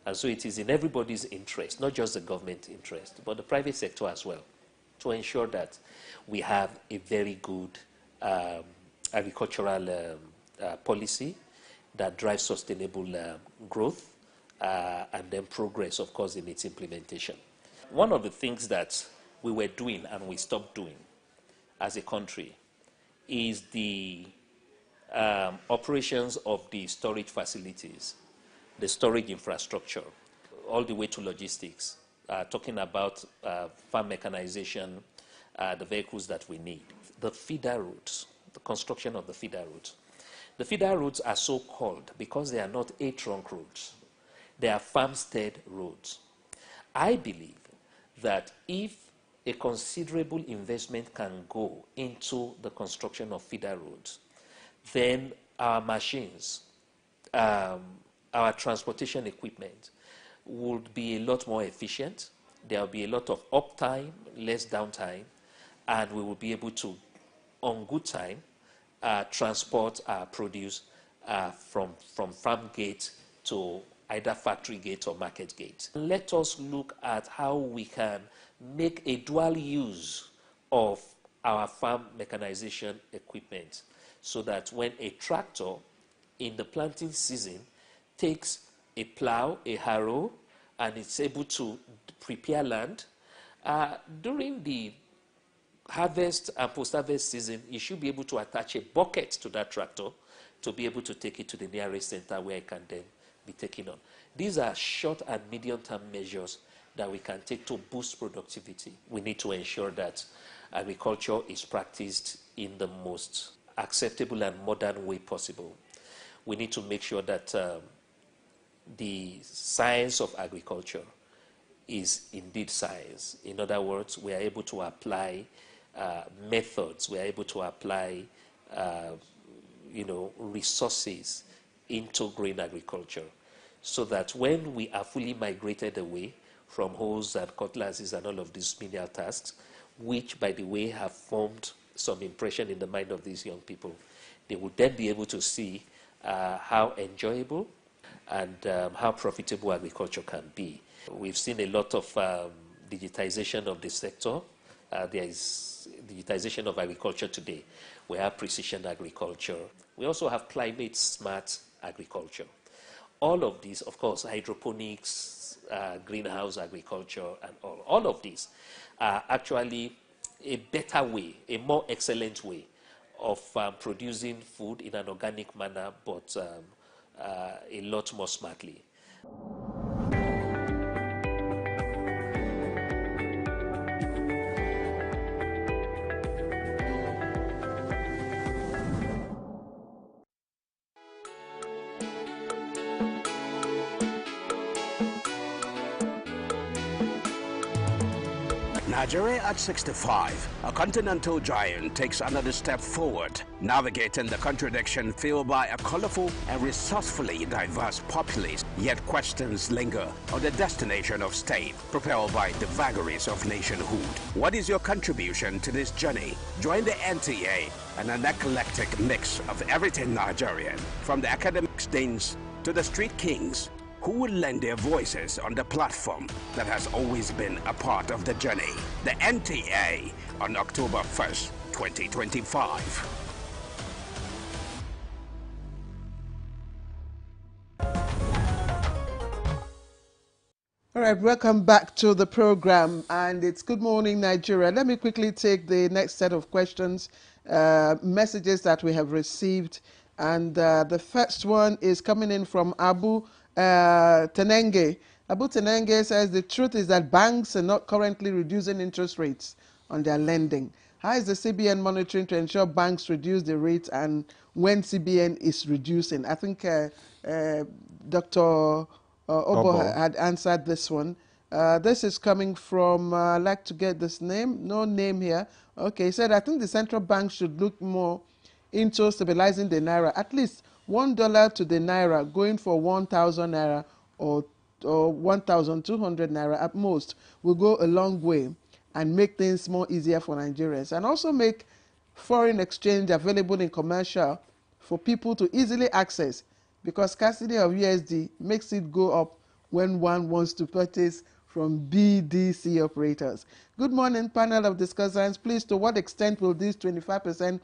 C: And so it is in everybody's interest, not just the government interest, but the private sector as well, to ensure that we have a very good agricultural policy that drives sustainable growth and then progress, of course, in its implementation. One of the things that we were doing and we stopped doing as a country is the operations of the storage facilities, the storage infrastructure, all the way to logistics, talking about farm mechanization, the vehicles that we need, the feeder routes, the construction of the feeder routes. The feeder routes are so called because they are not a trunk roads. They are farmstead roads. I believe that if a considerable investment can go into the construction of feeder roads, then our machines, our transportation equipment would be a lot more efficient. There will be a lot of uptime, less downtime, and we will be able to, on good time, transport our produce from farm gate to either factory gate or market gate. Let us look at how we can make a dual use of our farm mechanization equipment so that when a tractor in the planting season takes a plow, a harrow, and it's able to prepare land, during the harvest and post-harvest season, you should be able to attach a bucket to that tractor to be able to take it to the nearest center where it can then be taken on. These are short and medium-term measures that we can take to boost productivity. We need to ensure that agriculture is practiced in the most acceptable and modern way possible. We need to make sure that the science of agriculture is indeed science. In other words, we are able to apply methods, we are able to apply resources into grain agriculture so that when we are fully migrated away from hoes and cutlasses and all of these menial tasks, which, by the way, have formed some impression in the mind of these young people, they would then be able to see how enjoyable and how profitable agriculture can be. We've seen a lot of digitization of the sector. There is digitization of agriculture today. We have precision agriculture. We also have climate-smart agriculture. All of these, of course, hydroponics, greenhouse agriculture, and all of these are actually a better way, a more excellent way of producing food in an organic manner, but a lot more smartly.
W: Nigeria at 65, a continental giant takes another step forward, navigating the contradiction fueled by a colorful and resourcefully diverse populace. Yet questions linger on the destination of state, propelled by the vagaries of nationhood. What is your contribution to this journey? Join the NTA and an eclectic mix of everything Nigerian, from the academic dames to the street kings, who will lend their voices on the platform that has always been a part of the journey. The NTA on October 1st, 2025.
B: All right, welcome back to the program, and it's Good Morning Nigeria. Let me quickly take the next set of questions, messages that we have received, and the first one is coming in from Abu Tenenge. Abu Tenenge says the truth is that banks are not currently reducing interest rates on their lending. How is the CBN monitoring to ensure banks reduce the rates, and when CBN is reducing? I think Dr. Obo had answered this one. This is coming from, I'd like to get this name, no name here. Okay, he said, I think the central bank should look more into stabilizing the Naira, at least $1 to the Naira, going for 1,000 Naira or or 1,200 naira at most will go a long way and make things more easier for Nigerians, and also make foreign exchange available in commercial for people to easily access, because scarcity of USD makes it go up when one wants to purchase from BDC operators. Good morning, panel of discussants. Please, to what extent will this 25%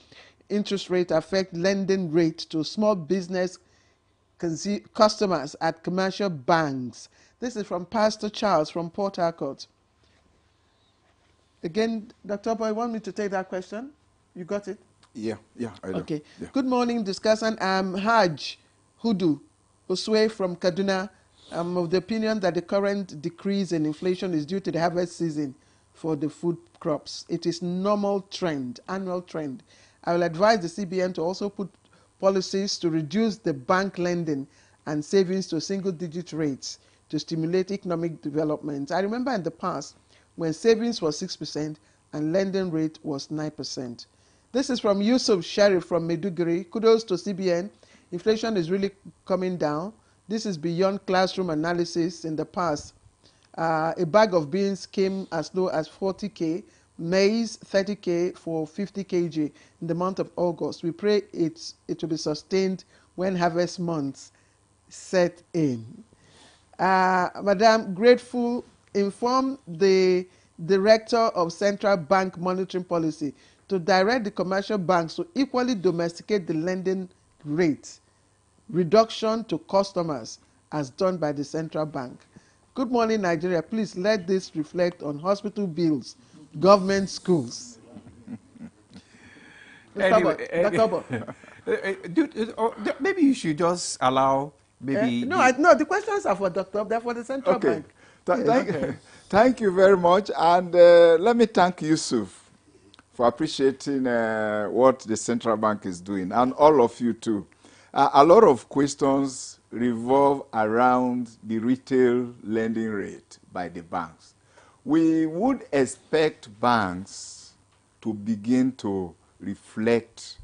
B: interest rate affect lending rate to small business customers at commercial banks? This is from Pastor Charles from Port Harcourt. Again, Dr. Boy, want me to take that question? You got it?
Q: Yeah, I do.
B: Okay.
Q: Yeah.
B: Good morning, discussant. I'm Haj Hudu Oswe from Kaduna. I'm of the opinion that the current decrease in inflation is due to the harvest season for the food crops. It is normal trend, annual trend. I will advise the CBN to also put policies to reduce the bank lending and savings to single-digit rates to stimulate economic development. I remember in the past when savings was 6% and lending rate was 9%. This is from Yusuf Sharif from Maiduguri. Kudos to CBN. Inflation is really coming down. This is beyond classroom analysis. In the past, a bag of beans came as low as 40K, maize 30K for 50 kg in the month of August. We pray it will be sustained when harvest months set in. Madam, grateful, inform the Director of Central Bank Monitoring Policy to direct the commercial banks to equally domesticate the lending rate reduction to customers as done by the central bank. Good morning, Nigeria. Please let this reflect on hospital bills, government schools.
A: Anyway, maybe you should just allow maybe...
B: No, the questions are for Dr. They're for the central bank.
Q: Thank you very much. And let me thank Yusuf for appreciating what the central bank is doing, and all of you too. A lot of questions revolve around the retail lending rate by the banks. We would expect banks to begin to reflect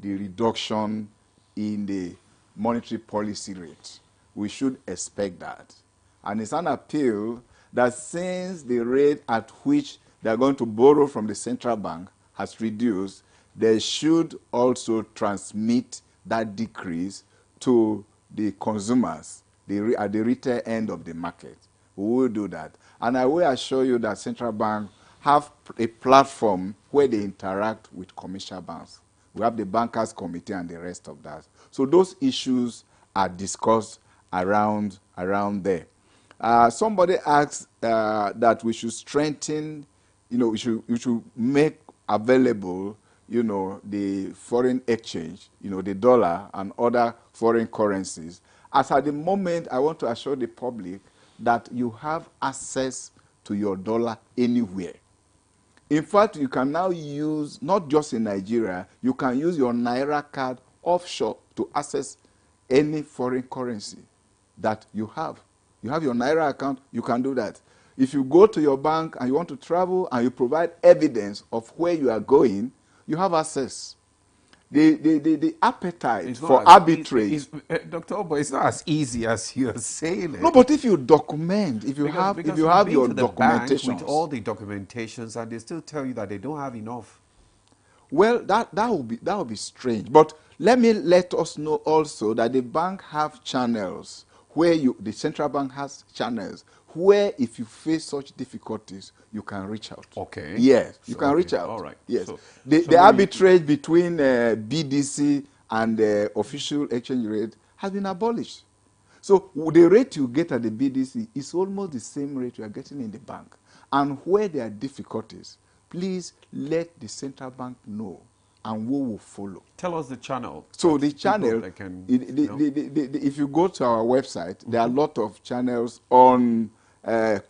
Q: the reduction in the monetary policy rate. We should expect that. And it's an appeal that since the rate at which they are going to borrow from the central bank has reduced, they should also transmit that decrease to the consumers at the retail end of the market. We will do that. And I will assure you that central banks have a platform where they interact with commercial banks. We have the bankers committee and the rest of that. So those issues are discussed around there. Somebody asked that we should strengthen, we should make available, the foreign exchange, the dollar and other foreign currencies. As at the moment, I want to assure the public that you have access to your dollar anywhere. In fact, you can now use, not just in Nigeria, you can use your Naira card offshore to access any foreign currency that you have. You have your Naira account, you can do that. If you go to your bank and you want to travel and you provide evidence of where you are going, you have access. The appetite for arbitrage.
A: Dr. Obo, it's not as easy as you're saying it.
Q: No, but if you document, if you have your documentation.
A: With all the documentations, and they still tell you that they don't have enough.
Q: Well, that would be strange. But let us know also that the bank have channels where the central bank has channels where if you face such difficulties, you can reach out.
A: Okay.
Q: Yes, you can reach out.
A: All right.
Q: Yes. The arbitrage between BDC and the official exchange rate has been abolished. So the rate you get at the BDC is almost the same rate you are getting in the bank. And where there are difficulties, please let the central bank know, and we will follow.
A: Tell us the channel.
Q: So the channel, if you go to our website, there are a lot of channels on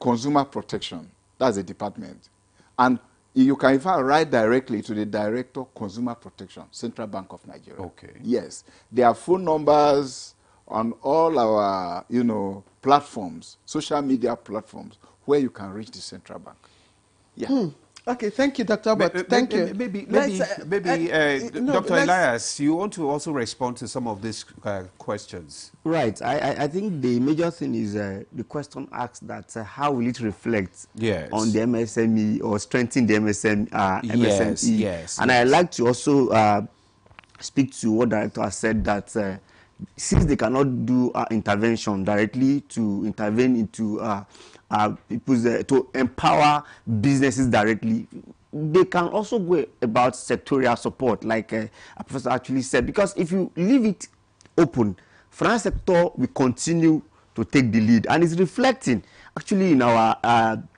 Q: consumer protection. That's the department. And you can in fact write directly to the Director Consumer Protection, Central Bank of Nigeria.
A: Okay.
Q: Yes. There are phone numbers on all our, platforms, social media platforms, where you can reach the central bank. Yeah.
B: Okay, thank you, Dr. Abbott. Thank you.
A: Maybe Dr. Elias, you want to also respond to some of these questions.
F: Right. I think the major thing is the question asks that how will it reflect on the MSME or strengthen the MSME?
A: Yes.
F: And I'd like to also speak to what Director has said, that since they cannot do intervention directly to intervene into to empower businesses directly, they can also go about sectorial support, like a professor actually said, because if you leave it open, finance sector will continue to take the lead, and it's reflecting actually in our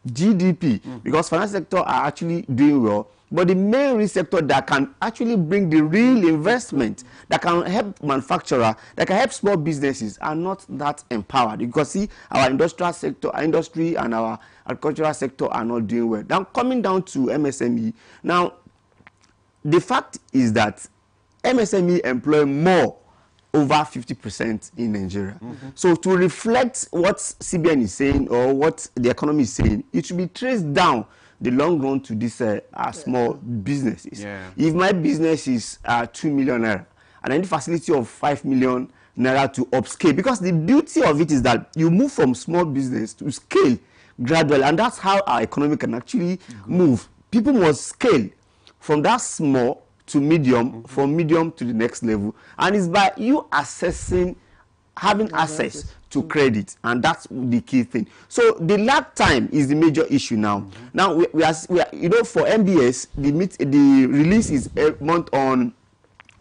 F: GDP, because finance sector are actually doing well. But the main risk sector that can actually bring the real investment, that can help manufacturer, that can help small businesses, are not that empowered. You can see our industrial sector, our industry and our agricultural sector are not doing well. Now, coming down to MSME, now, the fact is that MSME employ more, over 50% in Nigeria. So to reflect what CBN is saying or what the economy is saying, it should be traced down the long run to these small businesses. If my business is 2 million naira and I need facility of 5 million naira to upscale, because the beauty of it is that you move from small business to scale gradually, and that's how our economy can actually move. People must scale from that small to medium, from medium to the next level, and it's by you assessing, having access to credit, and that's the key thing. So the lag time is the major issue now. Now we are, you know, for MBS, the release is month on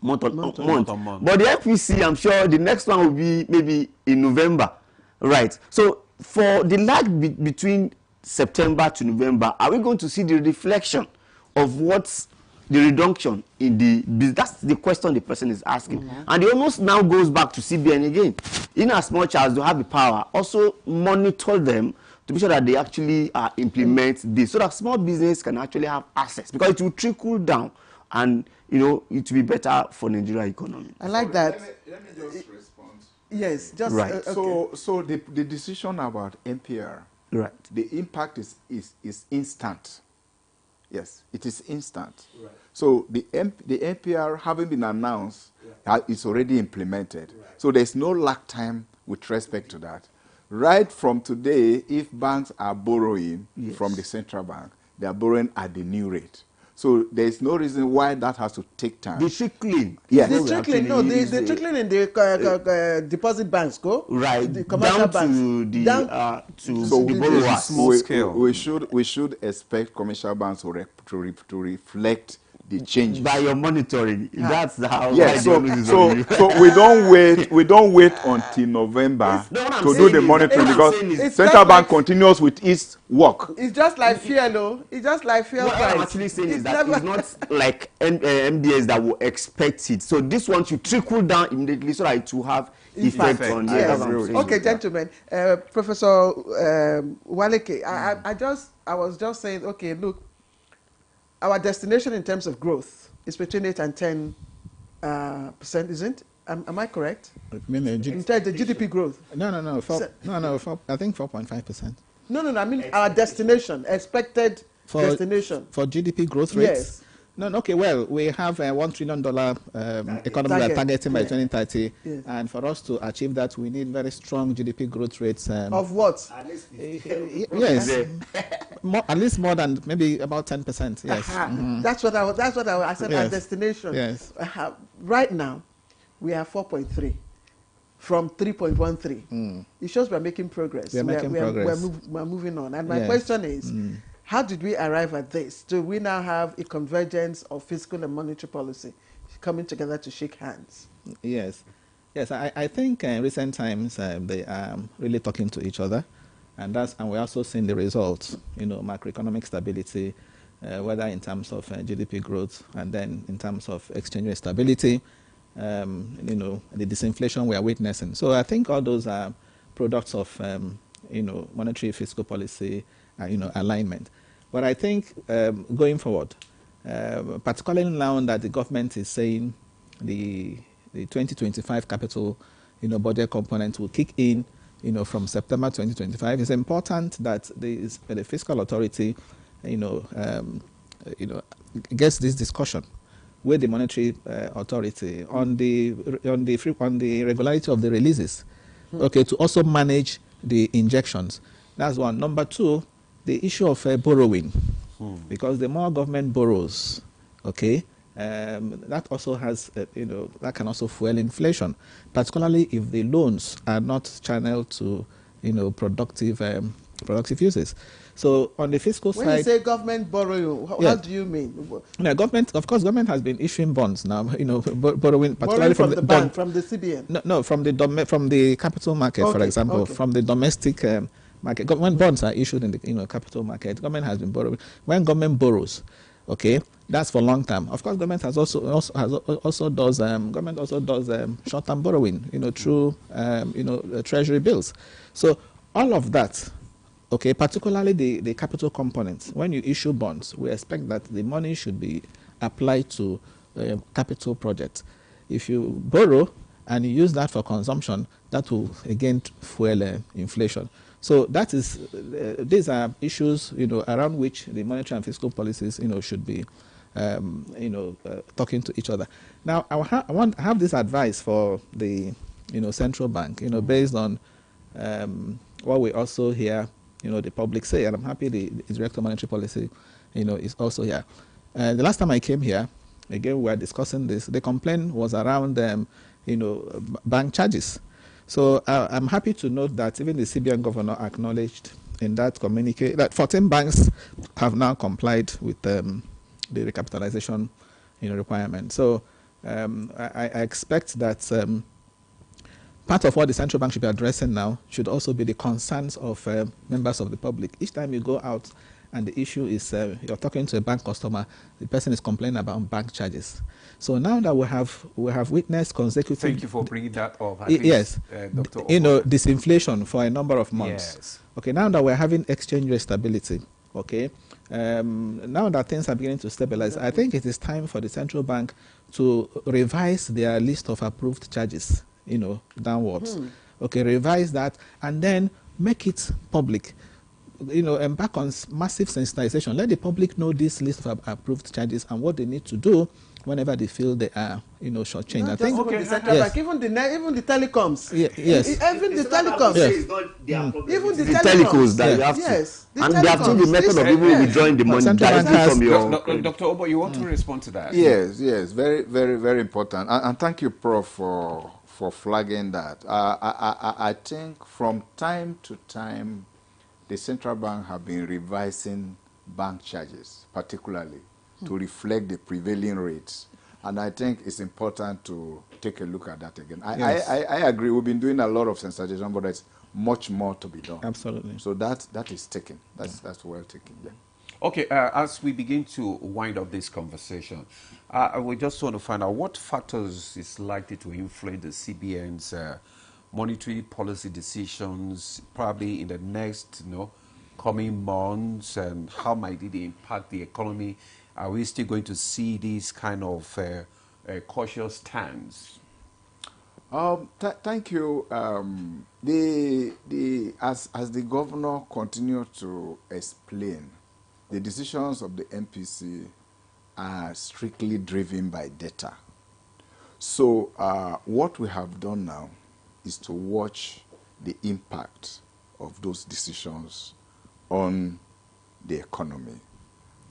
F: month. But the FPC, I'm sure the next one will be maybe in November, right? So for the lag between September to November, are we going to see the reflection of what's the reduction in the business? That's the question the person is asking. And it almost now goes back to CBN again. In as much as they have the power, also monitor them to be sure that they actually implement this, so that small business can actually have access, because it will trickle down, and you know, it will be better for Nigeria economy.
B: I like that.
Q: Let me just respond.
B: Yes, just
F: right.
B: Okay.
Q: So the decision about MPR,
F: right,
Q: the impact is instant. Yes, it is instant. Right. So the MPR, having been announced, is already implemented. Right. So there's no lag time with respect to that. Right from today, if banks are borrowing from the central bank, they are borrowing at the new rate. So there's no reason why that has to take time.
F: The trickling.
B: Yes. The trickling, no, the trickling in the deposit banks, go?
F: Right.
B: The commercial banks.
F: To the,
Q: so
F: the borrowers.
A: Small scale.
Q: We should expect commercial banks to reflect the change
F: by your monitoring. That's how.
Q: Yes. So we don't wait until November to do the monitoring, because central bank continues with its work.
B: It's just like fuel, It's just like fuel.
F: What I'm actually saying is that it's not like MDS that will expect it. So this one should trickle down immediately, so that it will have effect on the other.
B: Okay, gentlemen. Professor Waleke, I was just saying, okay, look, our destination in terms of growth is between 8 and 10%, isn't it? Am I correct?
D: I mean,
B: in terms of GDP growth?
D: No. I think 4.5%.
B: No. I mean our destination, expected destination
D: for GDP growth rates.
B: Yes.
D: No. Okay. Well, we have a $1 trillion economy we are targeting by 2030, and for us to achieve that, we need very strong GDP growth rates.
B: Of what?
D: Yes, at least more than maybe about 10%. Yes.
B: That's what I said. Our destination.
D: Yes.
B: Right now, we are 4.3 from 3.13. It shows we're making progress.
D: We're
B: moving on. And my question is, how did we arrive at this? Do we now have a convergence of fiscal and monetary policy coming together to shake hands?
D: Yes. I think in recent times they are really talking to each other, and we're also seeing the results. You know, macroeconomic stability, whether in terms of GDP growth and then in terms of exchange rate stability. You know, the disinflation we are witnessing. So I think all those are products of monetary fiscal policy. Alignment. But I think going forward, particularly now that the government is saying the 2025 capital, budget component will kick in, from September 2025, it's important that the fiscal authority, gets this discussion with the monetary authority on the regularity of the releases, okay, to also manage the injections. That's one. Number two, the issue of borrowing, because the more government borrows, okay, that also has, that can also fuel inflation, particularly if the loans are not channeled to, productive uses. So on the fiscal side,
B: when you say government borrowing, how do you mean?
D: No, government has been issuing bonds now. Borrowing, particularly
B: from the bank, from the CBN.
D: No, from the capital market, for example, from the domestic market. Government bonds are issued in the capital market. Government has been borrowing. When government borrows, okay, that's for long term. Of course, government also does short-term borrowing, through treasury bills. So all of that. Okay, particularly the capital components. When you issue bonds, we expect that the money should be applied to capital projects. If you borrow and you use that for consumption, that will again fuel inflation. So that is, these are issues, around which the monetary and fiscal policies, should be, talking to each other. Now, I have this advice for the, central bank, based on what we also hear. The public say, and I'm happy the Director of Monetary Policy, is also here. The last time I came here, again, we were discussing this. The complaint was around, bank charges. So I'm happy to note that even the CBN governor acknowledged in that communique that 14 banks have now complied with the recapitalization, requirement. So I expect that part of what the central bank should be addressing now should also be the concerns of members of the public. Each time you go out and the issue is you're talking to a bank customer, the person is complaining about bank charges. So now that we have witnessed consecutive...
A: Thank you for bringing that up.
D: Yes. Dr. Disinflation for a number of months.
A: Yes.
D: Okay, now that we're having exchange rate stability, okay, now that things are beginning to stabilize, I think it is time for the central bank to revise their list of approved charges, downwards. Okay, revise that and then make it public. Embark on massive sensitization. Let the public know this list of approved charges and what they need to do whenever they feel they are, shortchanged. I think
B: the central bank, even the telecoms.
D: Yes.
B: Even the telecoms.
F: Yes.
B: Even the
F: telecoms that you have to.
B: Yes.
F: And they have to the method of people withdrawing the money directly from your...
A: Dr. Obo, you want to respond to that?
Q: Yes. Very, very, very important. And thank you, Prof, for flagging that. I think from time to time, the central bank have been revising bank charges, particularly to reflect the prevailing rates. And I think it's important to take a look at that again. I agree. We've been doing a lot of sensitization, but there's much more to be done.
D: Absolutely.
Q: So that is taken. That's well taken. Yeah.
A: Okay, as we begin to wind up this conversation, we just want to find out what factors is likely to influence the CBN's monetary policy decisions, probably in the next, coming months, and how might it impact the economy? Are we still going to see these kind of cautious stance?
Q: Thank you. As the governor continued to explain, the decisions of the MPC are strictly driven by data. So what we have done now is to watch the impact of those decisions on the economy.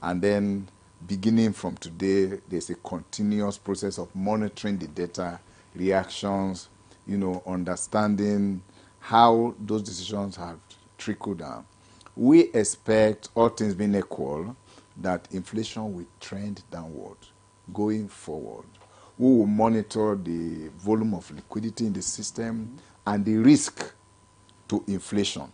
Q: And then beginning from today, there's a continuous process of monitoring the data, reactions, understanding how those decisions have trickled down. We expect, all things being equal, that inflation will trend downward going forward. We will monitor the volume of liquidity in the system and the risk to inflation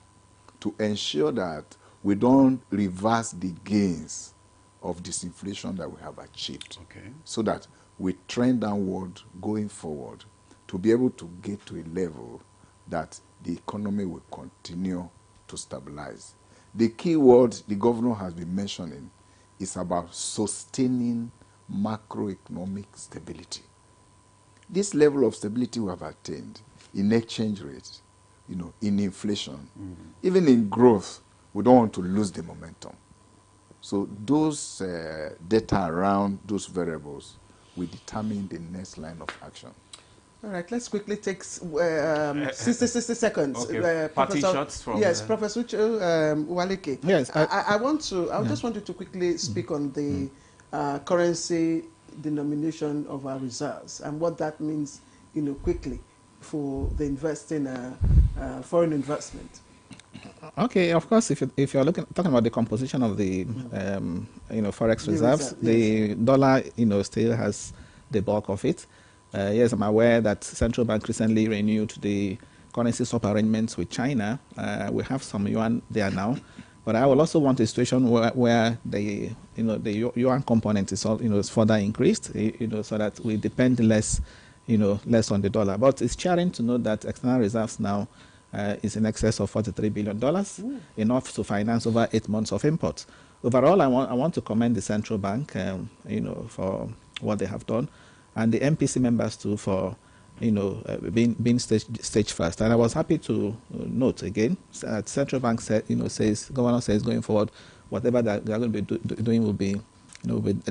Q: to ensure that we don't reverse the gains of disinflation that we have achieved.
A: Okay.
Q: So that we trend downward going forward to be able to get to a level that the economy will continue to stabilize. The key word the governor has been mentioning is about sustaining macroeconomic stability. This level of stability we have attained in exchange rates, in inflation, even in growth, we don't want to lose the momentum. So those data around those variables will determine the next line of action.
B: All right, let's quickly take 60 seconds.
A: Okay. Party shots from...
B: Yes, Professor Uwaleke.
D: Yes.
B: I just want you to quickly speak on the currency denomination of our reserves and what that means, quickly for the investing foreign investment.
D: Okay, of course, if you're talking about the composition of the forex reserves, the dollar still has the bulk of it. Yes, I'm aware that central bank recently renewed the currency swap arrangements with China. We have some yuan there now, but I will also want a situation where the yuan component is is further increased, so that we depend less less on the dollar. But it's cheering to know that external reserves now is in excess of $43 billion, enough to finance over 8 months of imports. Overall, I want to commend the central bank, for what they have done, and the MPC members too for, being stage first. And I was happy to note again that central bank said, governor says going forward, whatever that they are going to be doing will be,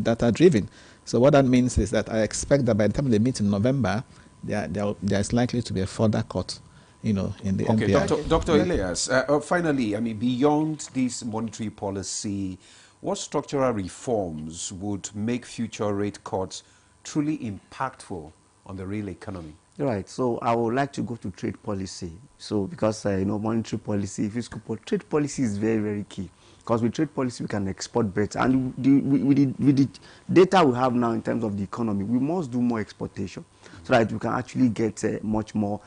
D: data driven. So what that means is that I expect that by the time they meet in November, there is likely to be a further cut, in the MPI.
A: Okay, Dr. Elias, finally, I mean, beyond this monetary policy, what structural reforms would make future rate cuts truly impactful on the real economy?
F: Right. So I would like to go to trade policy. So because monetary policy, if you scope, trade policy is very, very key. Because with trade policy, we can export better. And with the data we have now in terms of the economy, we must do more exportation so that we can actually get much more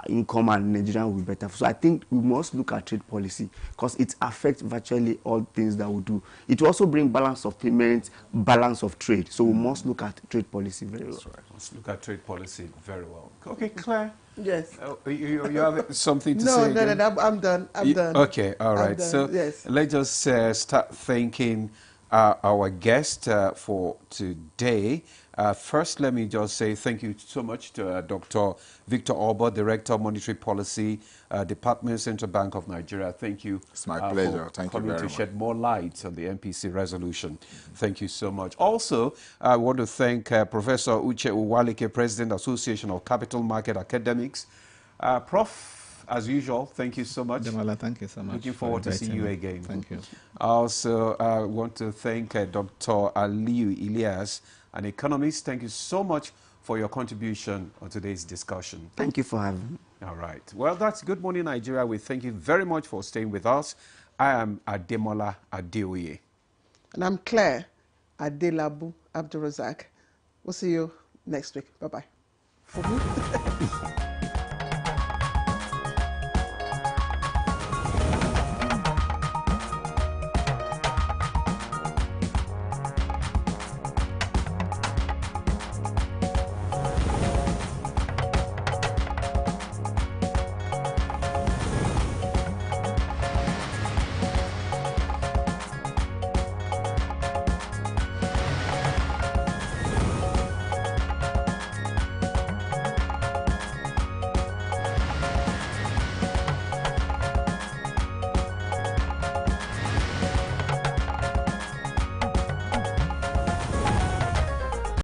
F: income, and Nigeria will be better. So I think we must look at trade policy because it affects virtually all things that we do. It will also bring balance of payment, balance of trade. So we must look at trade policy very well.
A: That's right. Let's look at trade policy very well. Okay, Claire.
B: Yes.
A: You have something to say?
B: No, I'm done. I'm done.
A: Okay, all right. So
B: yes.
A: Let's just start thanking our guest for today. First, let me just say thank you so much to Dr. Victor Orbah, Director of Monetary Policy, Department, Central Bank of Nigeria. Thank you.
Q: It's my pleasure.
A: For
Q: thank you very
A: much.
Q: much.
A: To shed more light on the MPC resolution. Thank you so much. Also, I want to thank Professor Uche Uwaleke, President, Association of Capital Market Academics. Prof, as usual, thank you so much.
D: Jamala, thank you so much.
A: Looking forward to see you again.
D: Thank you.
A: Also, I want to thank Dr. Aliyu Ilyas, an economist. Thank you so much for your contribution on today's discussion.
F: Thank you for having me.
A: All right. Well, that's Good Morning Nigeria. We thank you very much for staying with us. I am Ademola Adeoye.
B: And I'm Claire Adelabu Abdulrazak. We'll see you next week. Bye-bye.